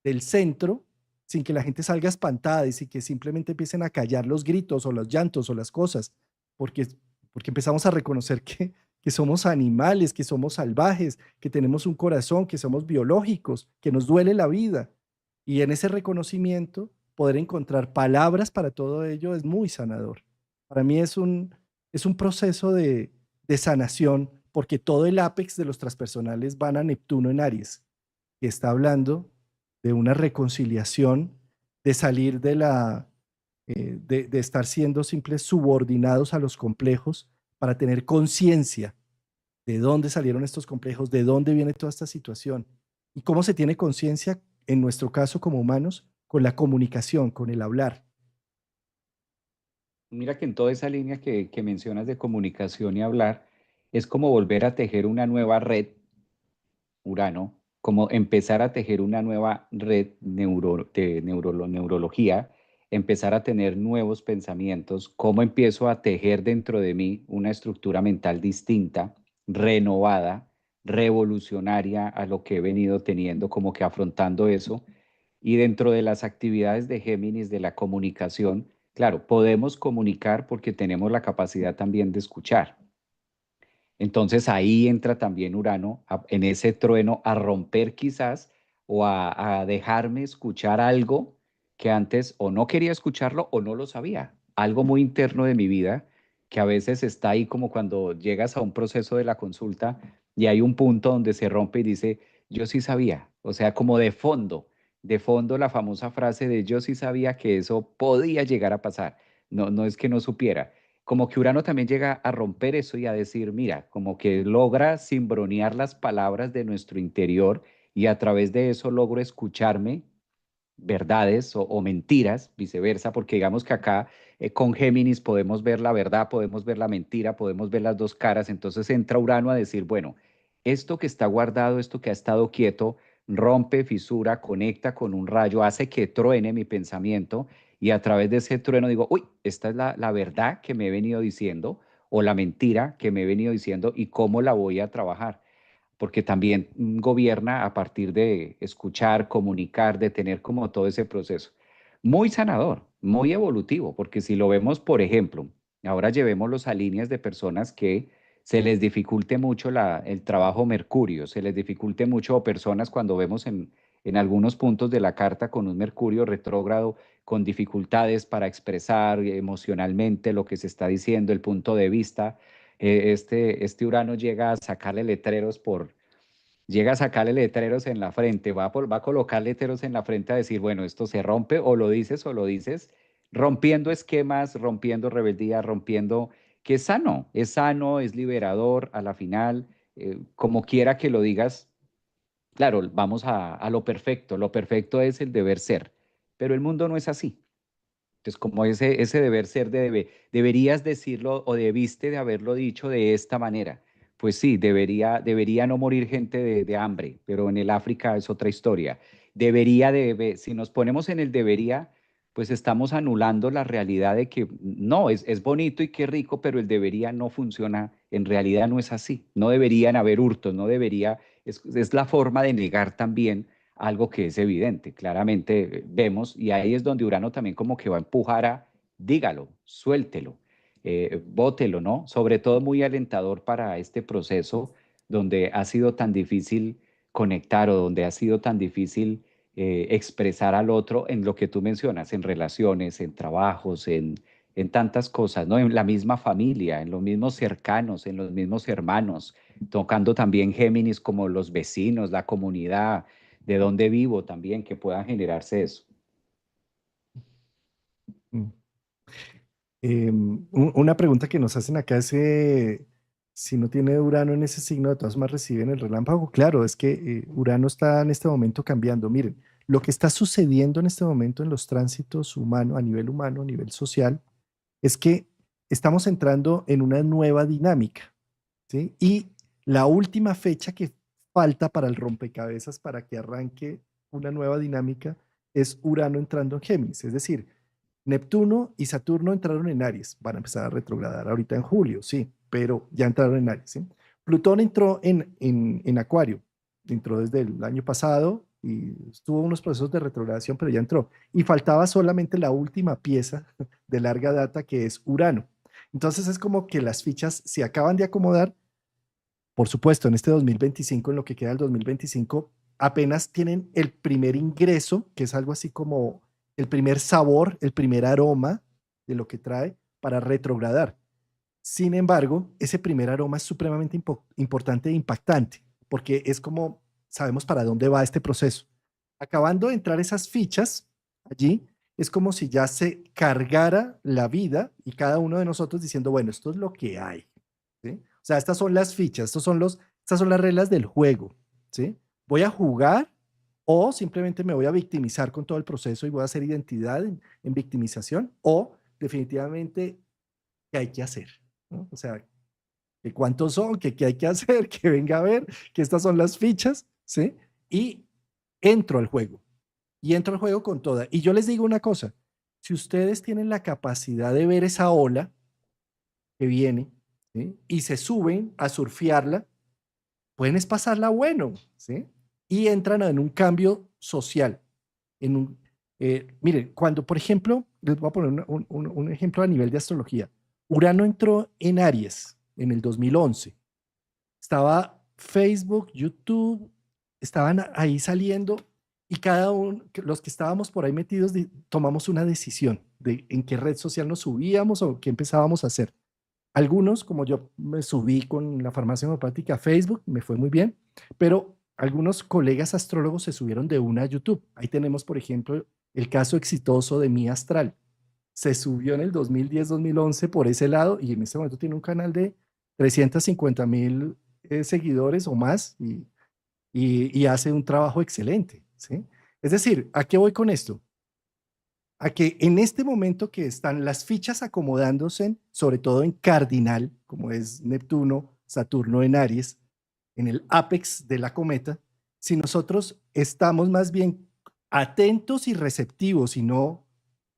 del centro sin que la gente salga espantada y sin que simplemente empiecen a callar los gritos o los llantos o las cosas, porque, porque empezamos a reconocer que somos animales, que somos salvajes, que tenemos un corazón, que somos biológicos, que nos duele la vida. Y en ese reconocimiento, poder encontrar palabras para todo ello es muy sanador. Para mí es un proceso de sanación, porque todo el ápex de los transpersonales van a Neptuno en Aries, que está hablando de una reconciliación, de salir de estar siendo simples subordinados a los complejos para tener conciencia de dónde salieron estos complejos, de dónde viene toda esta situación y cómo se tiene conciencia, en nuestro caso como humanos, con la comunicación, con el hablar. mira que en toda esa línea que mencionas de comunicación y hablar, es como volver a tejer una nueva red, Urano, como empezar a tejer una nueva red de neurología, empezar a tener nuevos pensamientos, cómo empiezo a tejer dentro de mí una estructura mental distinta, renovada, revolucionaria a lo que he venido teniendo, como que afrontando eso. Y dentro de las actividades de Géminis, de la comunicación, claro, podemos comunicar porque tenemos la capacidad también de escuchar. Entonces ahí entra también Urano en ese trueno a romper quizás o a dejarme escuchar algo que antes o no quería escucharlo o no lo sabía. Algo muy interno de mi vida que a veces está ahí como cuando llegas a un proceso de la consulta y hay un punto donde se rompe y dice, yo sí sabía. O sea, como de fondo la famosa frase de yo sí sabía que eso podía llegar a pasar. No, no es que no supiera, como que Urano también llega a romper eso y a decir, mira, como que logra cimbronear las palabras de nuestro interior y a través de eso logro escucharme verdades o mentiras, viceversa, porque digamos que acá con Géminis podemos ver la verdad, podemos ver la mentira, podemos ver las dos caras, entonces entra Urano a decir, bueno, esto que está guardado, esto que ha estado quieto, rompe, fisura, conecta con un rayo, hace que truene mi pensamiento y a través de ese trueno digo, uy, esta es la verdad que me he venido diciendo o la mentira que me he venido diciendo y cómo la voy a trabajar porque también gobierna a partir de escuchar, comunicar, de tener como todo ese proceso. Muy sanador, muy evolutivo, porque si lo vemos, por ejemplo, ahora llevémoslos a líneas de personas que se les dificulte mucho el trabajo Mercurio, se les dificulte mucho, o personas cuando vemos en algunos puntos de la carta con un Mercurio retrógrado, con dificultades para expresar emocionalmente lo que se está diciendo, el punto de vista, este Urano llega a sacarle letreros llega a sacarle letreros en la frente, va a colocar letreros en la frente a decir, bueno, esto se rompe o lo dices, rompiendo esquemas, rompiendo rebeldía, rompiendo, que es sano, es liberador a la final, como quiera que lo digas, claro, vamos a lo perfecto es el deber ser, pero el mundo no es así. Entonces, como ese deber ser deberías decirlo o debiste de haberlo dicho de esta manera. Pues sí, debería no morir gente de hambre, pero en el África es otra historia. Si nos ponemos en el debería, pues estamos anulando la realidad de que no, es bonito y qué rico, pero el debería no funciona, en realidad no es así. No deberían haber hurtos, no debería, es la forma de negar también algo que es evidente, claramente vemos, y ahí es donde Urano también como que va a empujar a, dígalo, suéltelo, bótelo, ¿no? Sobre todo muy alentador para este proceso donde ha sido tan difícil conectar o donde ha sido tan difícil expresar al otro en lo que tú mencionas, en relaciones, en trabajos, en tantas cosas, ¿no? En la misma familia, en los mismos cercanos, en los mismos hermanos, tocando también Géminis como los vecinos, la comunidad, de dónde vivo también, que puedan generarse eso. Mm. Una pregunta que nos hacen acá es si no tiene Urano en ese signo, de todas formas reciben el relámpago. Claro, es que Urano está en este momento cambiando. Miren, lo que está sucediendo en este momento en los tránsitos humanos, humano, a nivel social, es que estamos entrando en una nueva dinámica, ¿sí? Y la última fecha que falta para el rompecabezas para que arranque una nueva dinámica es Urano entrando en Géminis, es decir, Neptuno y Saturno entraron en Aries, van a empezar a retrogradar ahorita en julio, sí, pero ya entraron en Aries, ¿sí? Plutón entró en Acuario, entró desde el año pasado y estuvo unos procesos de retrogradación, pero ya entró. Y faltaba solamente la última pieza de larga data que es Urano. Entonces es como que las fichas se acaban de acomodar. Por supuesto, en este 2025, en lo que queda del 2025, apenas tienen el primer ingreso, que es algo así como el primer sabor, el primer aroma de lo que trae para retrogradar. Sin embargo, ese primer aroma es supremamente importante e impactante, porque es como sabemos para dónde va este proceso. Acabando de entrar esas fichas allí, es como si ya se cargara la vida y cada uno de nosotros diciendo, bueno, esto es lo que hay. ¿Sí? O sea, estas son las fichas, estas son las reglas del juego. ¿Sí? Voy a jugar o simplemente me voy a victimizar con todo el proceso y voy a hacer identidad en victimización o definitivamente qué hay que hacer, ¿no? O sea, que cuántos son, que qué hay que hacer, que venga a ver, que estas son las fichas, ¿sí? Y entro al juego, y entro al juego con toda. Y yo les digo una cosa, si ustedes tienen la capacidad de ver esa ola que viene, ¿sí? Y se suben a surfearla, pueden es pasarla bueno, ¿sí? Y entran en un cambio social. En un, miren, cuando, por ejemplo, les voy a poner un ejemplo a nivel de astrología. Urano entró en Aries en el 2011. Estaba Facebook, YouTube, estaban ahí saliendo y cada uno, los que estábamos por ahí metidos, tomamos una decisión de en qué red social nos subíamos o qué empezábamos a hacer. Algunos, como yo me subí con la farmacia homeopática a Facebook, me fue muy bien, pero algunos colegas astrólogos se subieron de una a YouTube. Ahí tenemos, por ejemplo, el caso exitoso de Mi Astral. Se subió en el 2010-2011 por ese lado y en este momento tiene un canal de 350,000 seguidores o más y hace un trabajo excelente, ¿sí? Es decir, ¿a qué voy con esto? A que en este momento que están las fichas acomodándose, sobre todo en cardinal, como es Neptuno, Saturno en Aries, en el apex de la cometa, si nosotros estamos más bien atentos y receptivos y no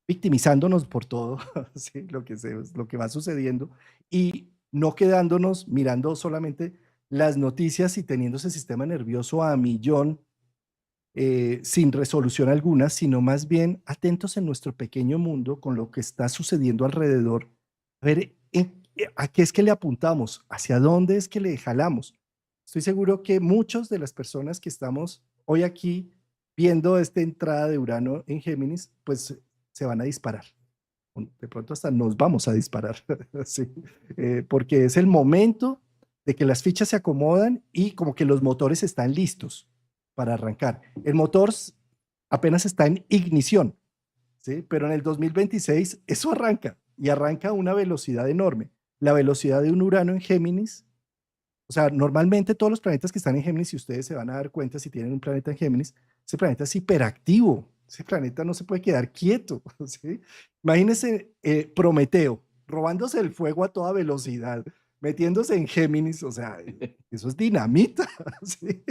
victimizándonos por todo, ¿sí? Lo que va sucediendo y no quedándonos mirando solamente las noticias y teniendo ese sistema nervioso a millón sin resolución alguna, sino más bien atentos en nuestro pequeño mundo con lo que está sucediendo alrededor, a ver a qué es que le apuntamos, hacia dónde es que le jalamos. Estoy seguro que muchos de las personas que estamos hoy aquí viendo esta entrada de Urano en Géminis, pues se van a disparar. De pronto hasta nos vamos a disparar, sí, porque es el momento de que las fichas se acomodan y como que los motores están listos para arrancar. El motor apenas está en ignición, ¿sí? Pero en el 2026 eso arranca y arranca a una velocidad enorme. La velocidad de un Urano en Géminis, o sea, normalmente todos los planetas que están en Géminis, si ustedes se van a dar cuenta si tienen un planeta en Géminis, ese planeta es hiperactivo, ese planeta no se puede quedar quieto, ¿sí? Imagínense Prometeo, robándose el fuego a toda velocidad, metiéndose en Géminis, o sea, eso es dinamita, ¿sí?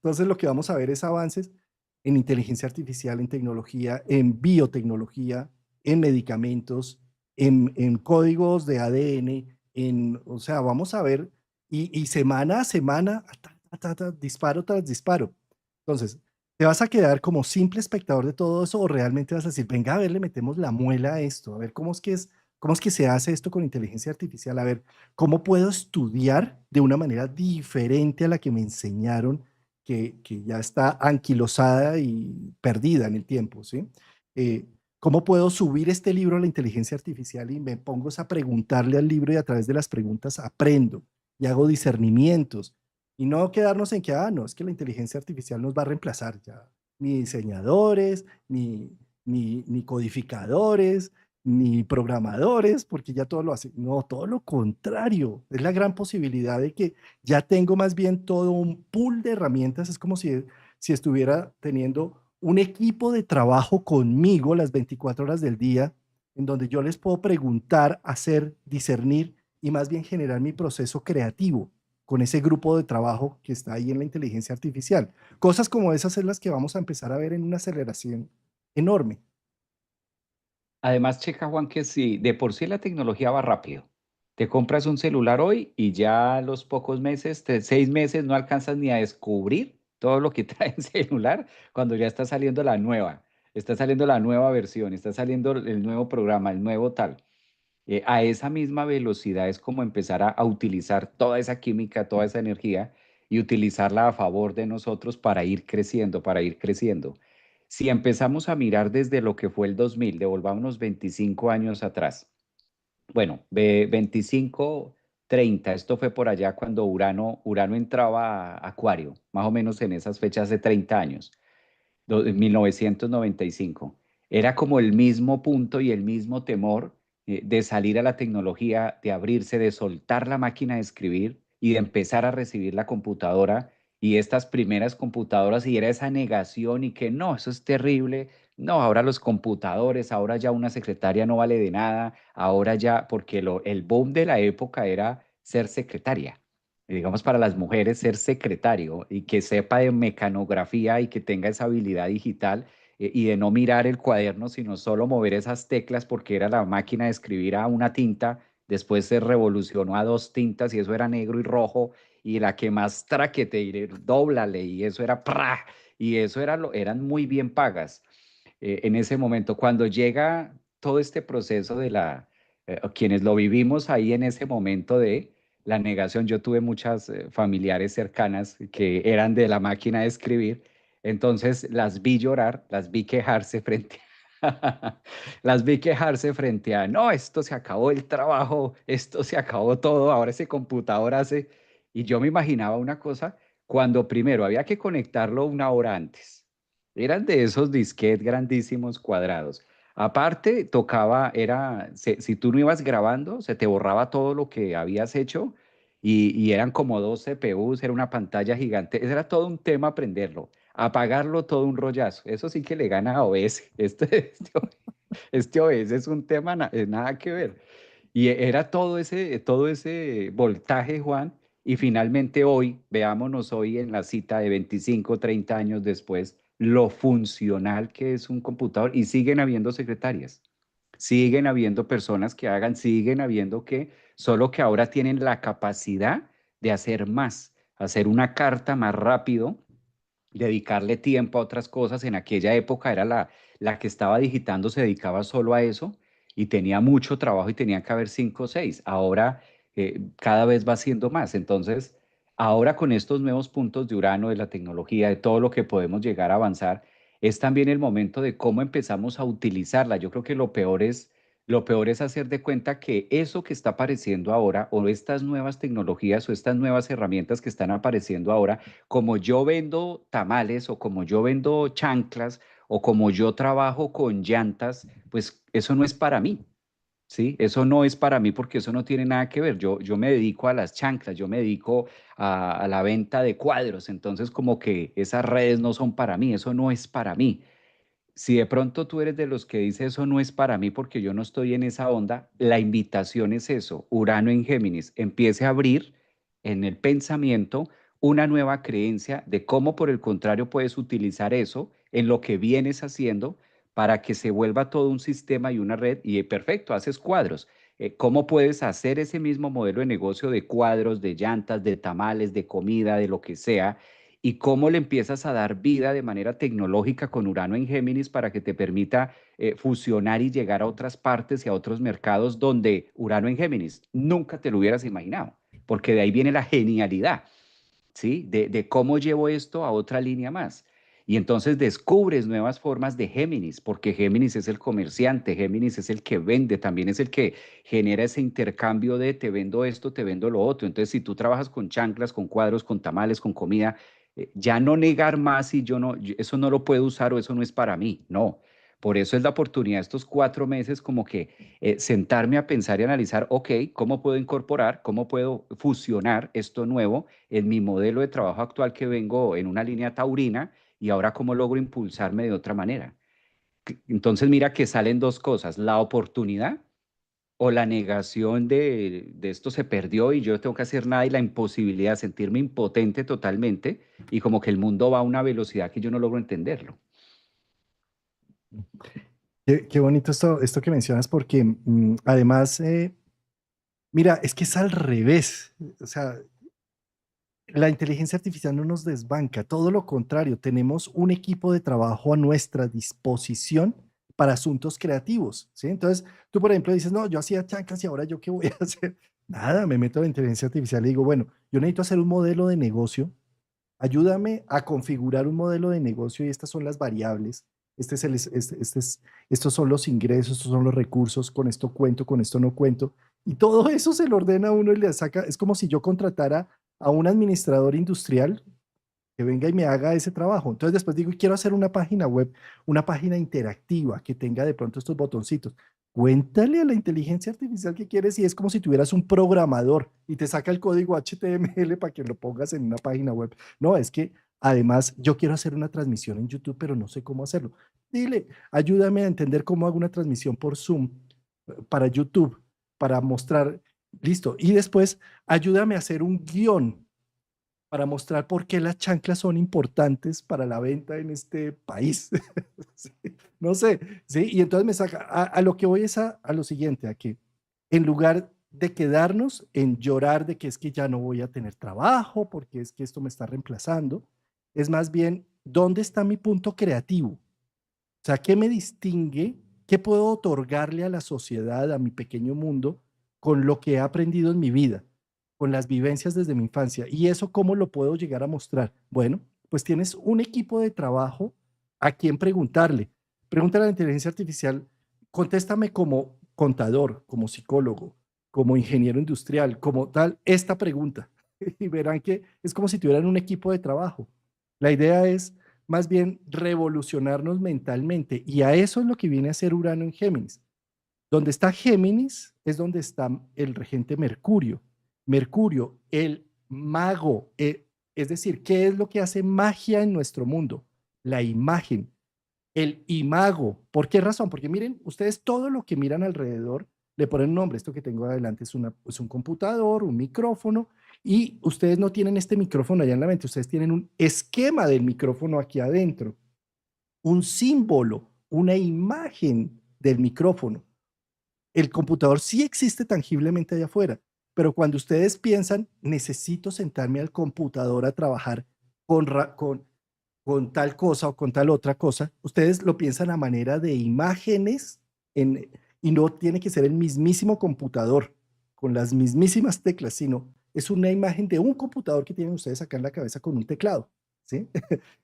Entonces lo que vamos a ver es avances en inteligencia artificial, en tecnología, en biotecnología, en medicamentos, en códigos de ADN, o sea, vamos a ver y semana a semana, disparo tras disparo. Entonces, ¿te vas a quedar como simple espectador de todo eso o realmente vas a decir, venga, a ver, le metemos la muela a esto, a ver cómo es que se hace esto con inteligencia artificial? A ver, ¿cómo puedo estudiar de una manera diferente a la que me enseñaron, que ya está anquilosada y perdida en el tiempo, ¿sí? Eh, ¿Cómo puedo subir este libro a la inteligencia artificial y me pongo a preguntarle al libro y a través de las preguntas aprendo y hago discernimientos? Y no quedarnos en que, no, es que la inteligencia artificial nos va a reemplazar ya. Ni diseñadores, ni codificadores, ni programadores, porque ya todo lo hacen. No, todo lo contrario. Es la gran posibilidad de que ya tengo más bien todo un pool de herramientas. Es como si estuviera teniendo un equipo de trabajo conmigo las 24 horas del día, en donde yo les puedo preguntar, hacer, discernir y más bien generar mi proceso creativo con ese grupo de trabajo que está ahí en la inteligencia artificial. Cosas como esas es las que vamos a empezar a ver en una aceleración enorme. Además, checa, Juan, que si de por sí la tecnología va rápido, te compras un celular hoy y ya a los pocos meses, 6 meses, no alcanzas ni a descubrir todo lo que trae el celular cuando ya está saliendo la nueva versión, está saliendo el nuevo programa, el nuevo tal. A esa misma velocidad es como empezar a utilizar toda esa química, toda esa energía y utilizarla a favor de nosotros para ir creciendo, para ir creciendo. Si empezamos a mirar desde lo que fue el 2000, devolvámonos 25 años atrás. Bueno, 25, 30, esto fue por allá cuando Urano entraba a Acuario, más o menos en esas fechas de 30 años, en 1995. Era como el mismo punto y el mismo temor de salir a la tecnología, de abrirse, de soltar la máquina de escribir y de empezar a recibir la computadora y estas primeras computadoras y era esa negación y que no, eso es terrible, No, ahora los computadores, ahora ya una secretaria no vale de nada, ahora ya, porque el boom de la época era ser secretaria. Y digamos, para las mujeres, ser secretario y que sepa de mecanografía y que tenga esa habilidad digital y de no mirar el cuaderno, sino solo mover esas teclas porque era la máquina de escribir a una tinta. Después se revolucionó a dos tintas y eso era negro y rojo y la que más traquete y dóblale y eso era ¡pra! Y eso era eran muy bien pagas en ese momento. Cuando llega todo este proceso de quienes lo vivimos ahí en ese momento de la negación, yo tuve muchas familiares cercanas que eran de la máquina de escribir, entonces las vi llorar, las vi quejarse las vi quejarse frente a, no, esto se acabó el trabajo, esto se acabó todo, ahora ese computador hace, y yo me imaginaba una cosa, cuando primero había que conectarlo una hora antes. Eran de esos disquetes grandísimos cuadrados. Aparte, tocaba, si tú no ibas grabando, se te borraba todo lo que habías hecho y eran como dos CPUs, era una pantalla gigante. Ese era todo un tema aprenderlo. Apagarlo, todo un rollazo. Eso sí que le gana a OS. Este OS es un tema nada que ver. Y era todo ese voltaje, Juan. Y finalmente hoy, veámonos hoy en la cita de 25 30 años después, lo funcional que es un computador y siguen habiendo secretarias, siguen habiendo personas que hagan, siguen habiendo solo que ahora tienen la capacidad de hacer más, hacer una carta más rápido, dedicarle tiempo a otras cosas. En aquella época era la que estaba digitando, se dedicaba solo a eso y tenía mucho trabajo y tenía que haber cinco o seis. Ahora cada vez va siendo más. Entonces, ahora con estos nuevos puntos de Urano, de la tecnología, de todo lo que podemos llegar a avanzar, es también el momento de cómo empezamos a utilizarla. Yo creo que lo peor es hacer de cuenta que eso que está apareciendo ahora, o estas nuevas tecnologías o estas nuevas herramientas que están apareciendo ahora, como yo vendo tamales o como yo vendo chanclas o como yo trabajo con llantas, pues eso no es para mí, ¿sí? Eso no es para mí porque eso no tiene nada que ver. Yo me dedico a las chanclas, yo me dedico a la venta de cuadros, entonces como que esas redes no son para mí, eso no es para mí. Si de pronto tú eres de los que dice eso no es para mí porque yo no estoy en esa onda, la invitación es eso, Urano en Géminis, empiece a abrir en el pensamiento una nueva creencia de cómo por el contrario puedes utilizar eso en lo que vienes haciendo para que se vuelva todo un sistema y una red y perfecto, haces cuadros. ¿Cómo puedes hacer ese mismo modelo de negocio de cuadros, de llantas, de tamales, de comida, de lo que sea? Y cómo le empiezas a dar vida de manera tecnológica con Urano en Géminis para que te permita fusionar y llegar a otras partes y a otros mercados donde Urano en Géminis nunca te lo hubieras imaginado, porque de ahí viene la genialidad, ¿sí? De cómo llevo esto a otra línea más. Y entonces descubres nuevas formas de Géminis, porque Géminis es el comerciante, Géminis es el que vende, también es el que genera ese intercambio de te vendo esto, te vendo lo otro. Entonces, si tú trabajas con chanclas, con cuadros, con tamales, con comida, ya no negar más y eso no lo puedo usar o eso no es para mí, no. Por eso es la oportunidad estos 4 meses como que sentarme a pensar y analizar, ok, ¿cómo puedo incorporar, cómo puedo fusionar esto nuevo en mi modelo de trabajo actual que vengo en una línea taurina y ahora cómo logro impulsarme de otra manera? Entonces mira que salen dos cosas, la oportunidad o la negación de esto se perdió y yo no tengo que hacer nada y la imposibilidad de sentirme impotente totalmente y como que el mundo va a una velocidad que yo no logro entenderlo. Qué bonito esto que mencionas porque además, mira, es que es al revés. O sea, la inteligencia artificial no nos desbanca, todo lo contrario, tenemos un equipo de trabajo a nuestra disposición para asuntos creativos, ¿sí? Entonces, tú, por ejemplo, dices, no, yo hacía chancas y ahora yo qué voy a hacer. Nada, me meto a la inteligencia artificial y digo, bueno, yo necesito hacer un modelo de negocio, ayúdame a configurar un modelo de negocio y estas son las variables, estos son los ingresos, estos son los recursos, con esto cuento, con esto no cuento, y todo eso se lo ordena a uno y le saca, es como si yo contratara a un administrador industrial que venga y me haga ese trabajo. Entonces después digo, quiero hacer una página web, una página interactiva que tenga de pronto estos botoncitos. Cuéntale a la inteligencia artificial que quieres y es como si tuvieras un programador y te saca el código HTML para que lo pongas en una página web. No, es que además yo quiero hacer una transmisión en YouTube, pero no sé cómo hacerlo. Dile, ayúdame a entender cómo hago una transmisión por Zoom para YouTube, para mostrar, listo. Y después, ayúdame a hacer un guión para mostrar por qué las chanclas son importantes para la venta en este país. Sí, no sé, ¿sí? Y entonces me saca, a lo que voy es a lo siguiente, a que en lugar de quedarnos en llorar de que es que ya no voy a tener trabajo, porque es que esto me está reemplazando, es más bien, ¿dónde está mi punto creativo? O sea, ¿qué me distingue? ¿Qué puedo otorgarle a la sociedad, a mi pequeño mundo, con lo que he aprendido en mi vida, con las vivencias desde mi infancia? ¿Y eso cómo lo puedo llegar a mostrar? Bueno, pues tienes un equipo de trabajo a quien preguntarle. Pregúntale a la inteligencia artificial, contéstame como contador, como psicólogo, como ingeniero industrial, como tal, esta pregunta. Y verán que es como si tuvieran un equipo de trabajo. La idea es más bien revolucionarnos mentalmente. Y a eso es lo que viene a ser Urano en Géminis. Donde está Géminis es donde está el regente Mercurio. Mercurio, el mago, es decir, ¿qué es lo que hace magia en nuestro mundo? La imagen, el imago. ¿Por qué razón? Porque miren, ustedes todo lo que miran alrededor le ponen nombre. Esto que tengo adelante es un computador, un micrófono, y ustedes no tienen este micrófono allá en la mente, ustedes tienen un esquema del micrófono aquí adentro, un símbolo, una imagen del micrófono. El computador sí existe tangiblemente allá afuera, pero cuando ustedes piensan, necesito sentarme al computador a trabajar con, con tal cosa o con tal otra cosa, ustedes lo piensan a manera de imágenes y no tiene que ser el mismísimo computador con las mismísimas teclas, sino es una imagen de un computador que tienen ustedes acá en la cabeza con un teclado, ¿sí?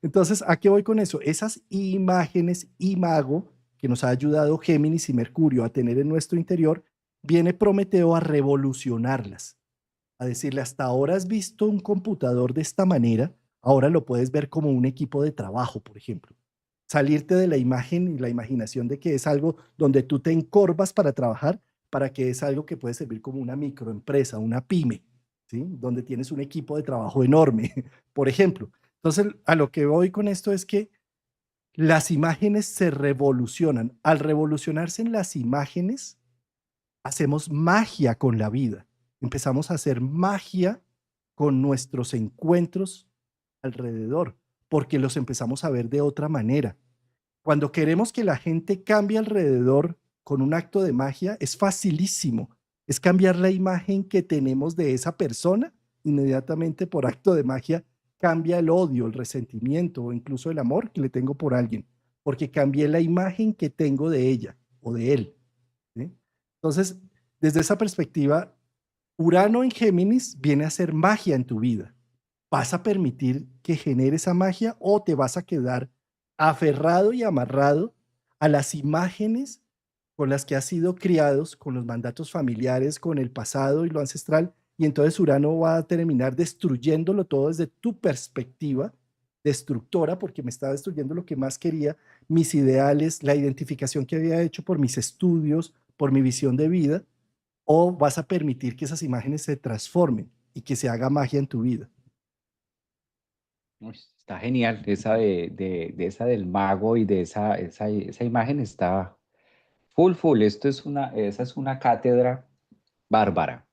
Entonces, ¿a qué voy con eso? Esas imágenes, imago, que nos ha ayudado Géminis y Mercurio a tener en nuestro interior, viene Prometeo a revolucionarlas, a decirle, hasta ahora has visto un computador de esta manera, ahora lo puedes ver como un equipo de trabajo, por ejemplo. Salirte de la imagen y la imaginación de que es algo donde tú te encorvas para trabajar, para que es algo que puede servir como una microempresa, una pyme, ¿sí? Donde tienes un equipo de trabajo enorme, por ejemplo. Entonces, a lo que voy con esto es que las imágenes se revolucionan. Al revolucionarse en las imágenes, hacemos magia con la vida. Empezamos a hacer magia con nuestros encuentros alrededor, porque los empezamos a ver de otra manera. Cuando queremos que la gente cambie alrededor con un acto de magia, es facilísimo. Es cambiar la imagen que tenemos de esa persona, inmediatamente por acto de magia cambia el odio, el resentimiento o incluso el amor que le tengo por alguien, porque cambié la imagen que tengo de ella o de él. ¿Sí? Entonces, desde esa perspectiva, Urano en Géminis viene a hacer magia en tu vida. ¿Vas a permitir que genere esa magia o te vas a quedar aferrado y amarrado a las imágenes con las que has sido criados, con los mandatos familiares, con el pasado y lo ancestral? Y entonces Urano va a terminar destruyéndolo todo desde tu perspectiva destructora, porque me está destruyendo lo que más quería, mis ideales, la identificación que había hecho por mis estudios, por mi visión de vida, o vas a permitir que esas imágenes se transformen y que se haga magia en tu vida. Uy, está genial, esa de esa del mago y de esa imagen está full, full. Esa es una cátedra bárbara.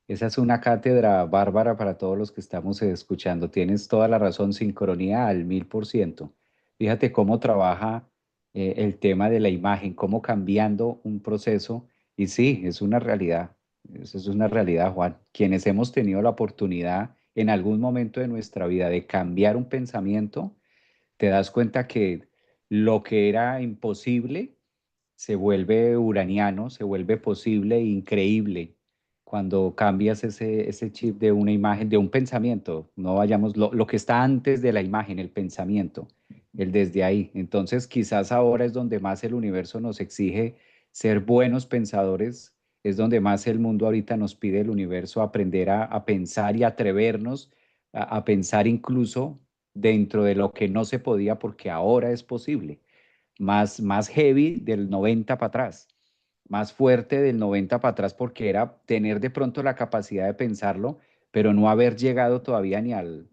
Esa es una cátedra bárbara para todos los que estamos escuchando. Tienes toda la razón, sincronía al 1000%. Fíjate cómo trabaja el tema de la imagen, cómo cambiando un proceso. Y sí, es una realidad. Eso es una realidad, Juan. Quienes hemos tenido la oportunidad en algún momento de nuestra vida de cambiar un pensamiento, te das cuenta que lo que era imposible se vuelve uraniano, se vuelve posible e increíble cuando cambias ese chip de una imagen, de un pensamiento, no vayamos, lo que está antes de la imagen, el pensamiento, el desde ahí. Entonces quizás ahora es donde más el universo nos exige ser buenos pensadores, es donde más el mundo ahorita nos pide el universo aprender a pensar y atrevernos a pensar incluso dentro de lo que no se podía porque ahora es posible más heavy del 90 para atrás, más fuerte del 90 para atrás, porque era tener de pronto la capacidad de pensarlo, pero no haber llegado todavía ni al,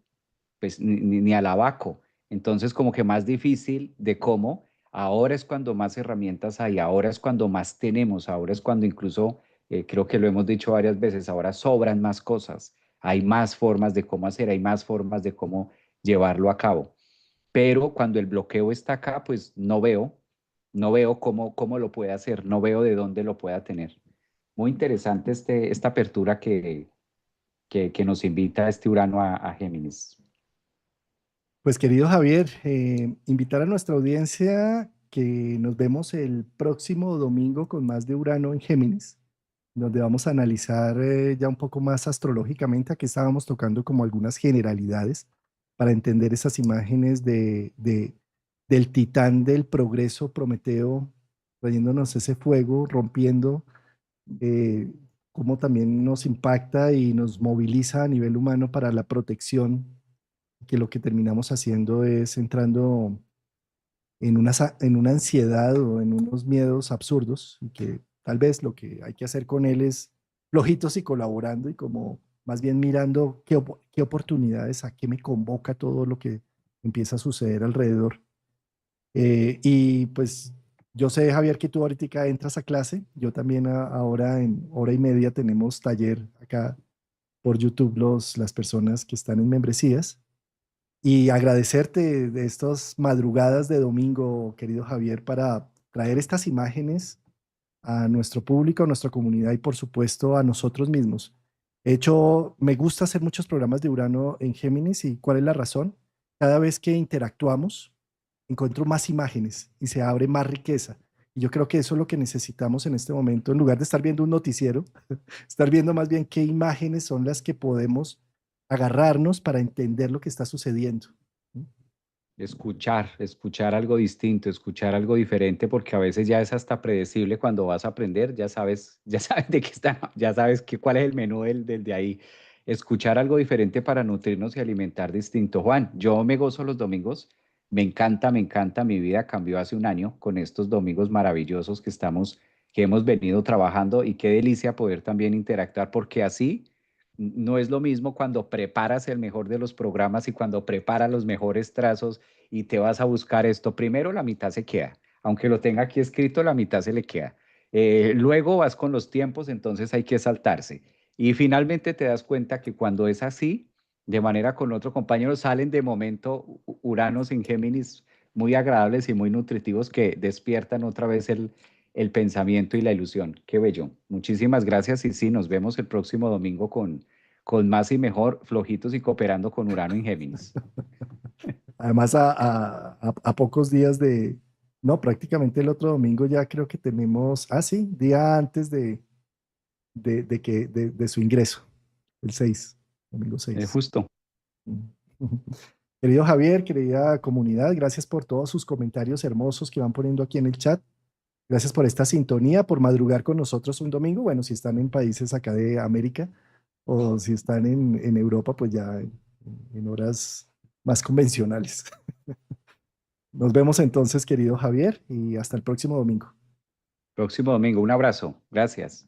pues, ni al abaco. Entonces, como que más difícil de cómo. ahora es cuando más herramientas hay, ahora es cuando más tenemos, ahora es cuando incluso, creo que lo hemos dicho varias veces, ahora sobran más cosas, hay más formas de cómo hacer, hay más formas de cómo llevarlo a cabo. Pero cuando el bloqueo está acá, pues no veo cómo lo puede hacer, no veo de dónde lo pueda tener. Muy interesante esta apertura que nos invita este Urano a Géminis. Pues querido Javier, invitar a nuestra audiencia que nos vemos el próximo domingo con más de Urano en Géminis, donde vamos a analizar ya un poco más astrológicamente. Aquí estábamos tocando como algunas generalidades para entender esas imágenes del titán del progreso Prometeo, trayéndonos ese fuego, rompiendo, eh, cómo también nos impacta y nos moviliza a nivel humano para la protección, que lo que terminamos haciendo es entrando en una ansiedad o en unos miedos absurdos, y que tal vez lo que hay que hacer con él es flojitos y colaborando, y como más bien mirando qué oportunidades, a qué me convoca todo lo que empieza a suceder alrededor. Y pues yo sé, Javier, que tú ahorita entras a clase. Yo también ahora en hora y media tenemos taller acá por YouTube, las personas que están en membresías. Y agradecerte de estas madrugadas de domingo, querido Javier, para traer estas imágenes a nuestro público, a nuestra comunidad y por supuesto a nosotros mismos. De hecho, me gusta hacer muchos programas de Urano en Géminis. ¿Y cuál es la razón? Cada vez que interactuamos, encuentro más imágenes y se abre más riqueza. Y yo creo que eso es lo que necesitamos en este momento, en lugar de estar viendo un noticiero, estar viendo más bien qué imágenes son las que podemos agarrarnos para entender lo que está sucediendo. Escuchar algo distinto, escuchar algo diferente, porque a veces ya es hasta predecible cuando vas a aprender, ya sabes de qué está, ya sabes cuál es el menú del de ahí. Escuchar algo diferente para nutrirnos y alimentar distinto. Juan, yo me gozo los domingos, me encanta, mi vida cambió hace un año con estos domingos maravillosos que hemos venido trabajando, y qué delicia poder también interactuar, porque así no es lo mismo cuando preparas el mejor de los programas y cuando preparas los mejores trazos y te vas a buscar esto. Primero la mitad se queda, aunque lo tenga aquí escrito, la mitad se le queda. Luego vas con los tiempos, entonces hay que saltarse. Y finalmente te das cuenta que cuando es así, de manera con otro compañero, salen de momento uranos en Géminis muy agradables y muy nutritivos que despiertan otra vez el pensamiento y la ilusión. Qué bello. Muchísimas gracias y sí, nos vemos el próximo domingo con más y mejor, flojitos y cooperando con Urano en Géminis. Además, a pocos días no, prácticamente el otro domingo ya creo que tenemos, sí, día antes de su ingreso, el 6, domingo 6. Justo. Querido Javier, querida comunidad, gracias por todos sus comentarios hermosos que van poniendo aquí en el chat. Gracias por esta sintonía, por madrugar con nosotros un domingo. Bueno, si están en países acá de América o si están en Europa, pues ya en horas más convencionales. Nos vemos entonces, querido Javier, y hasta el próximo domingo. Próximo domingo. Un abrazo. Gracias.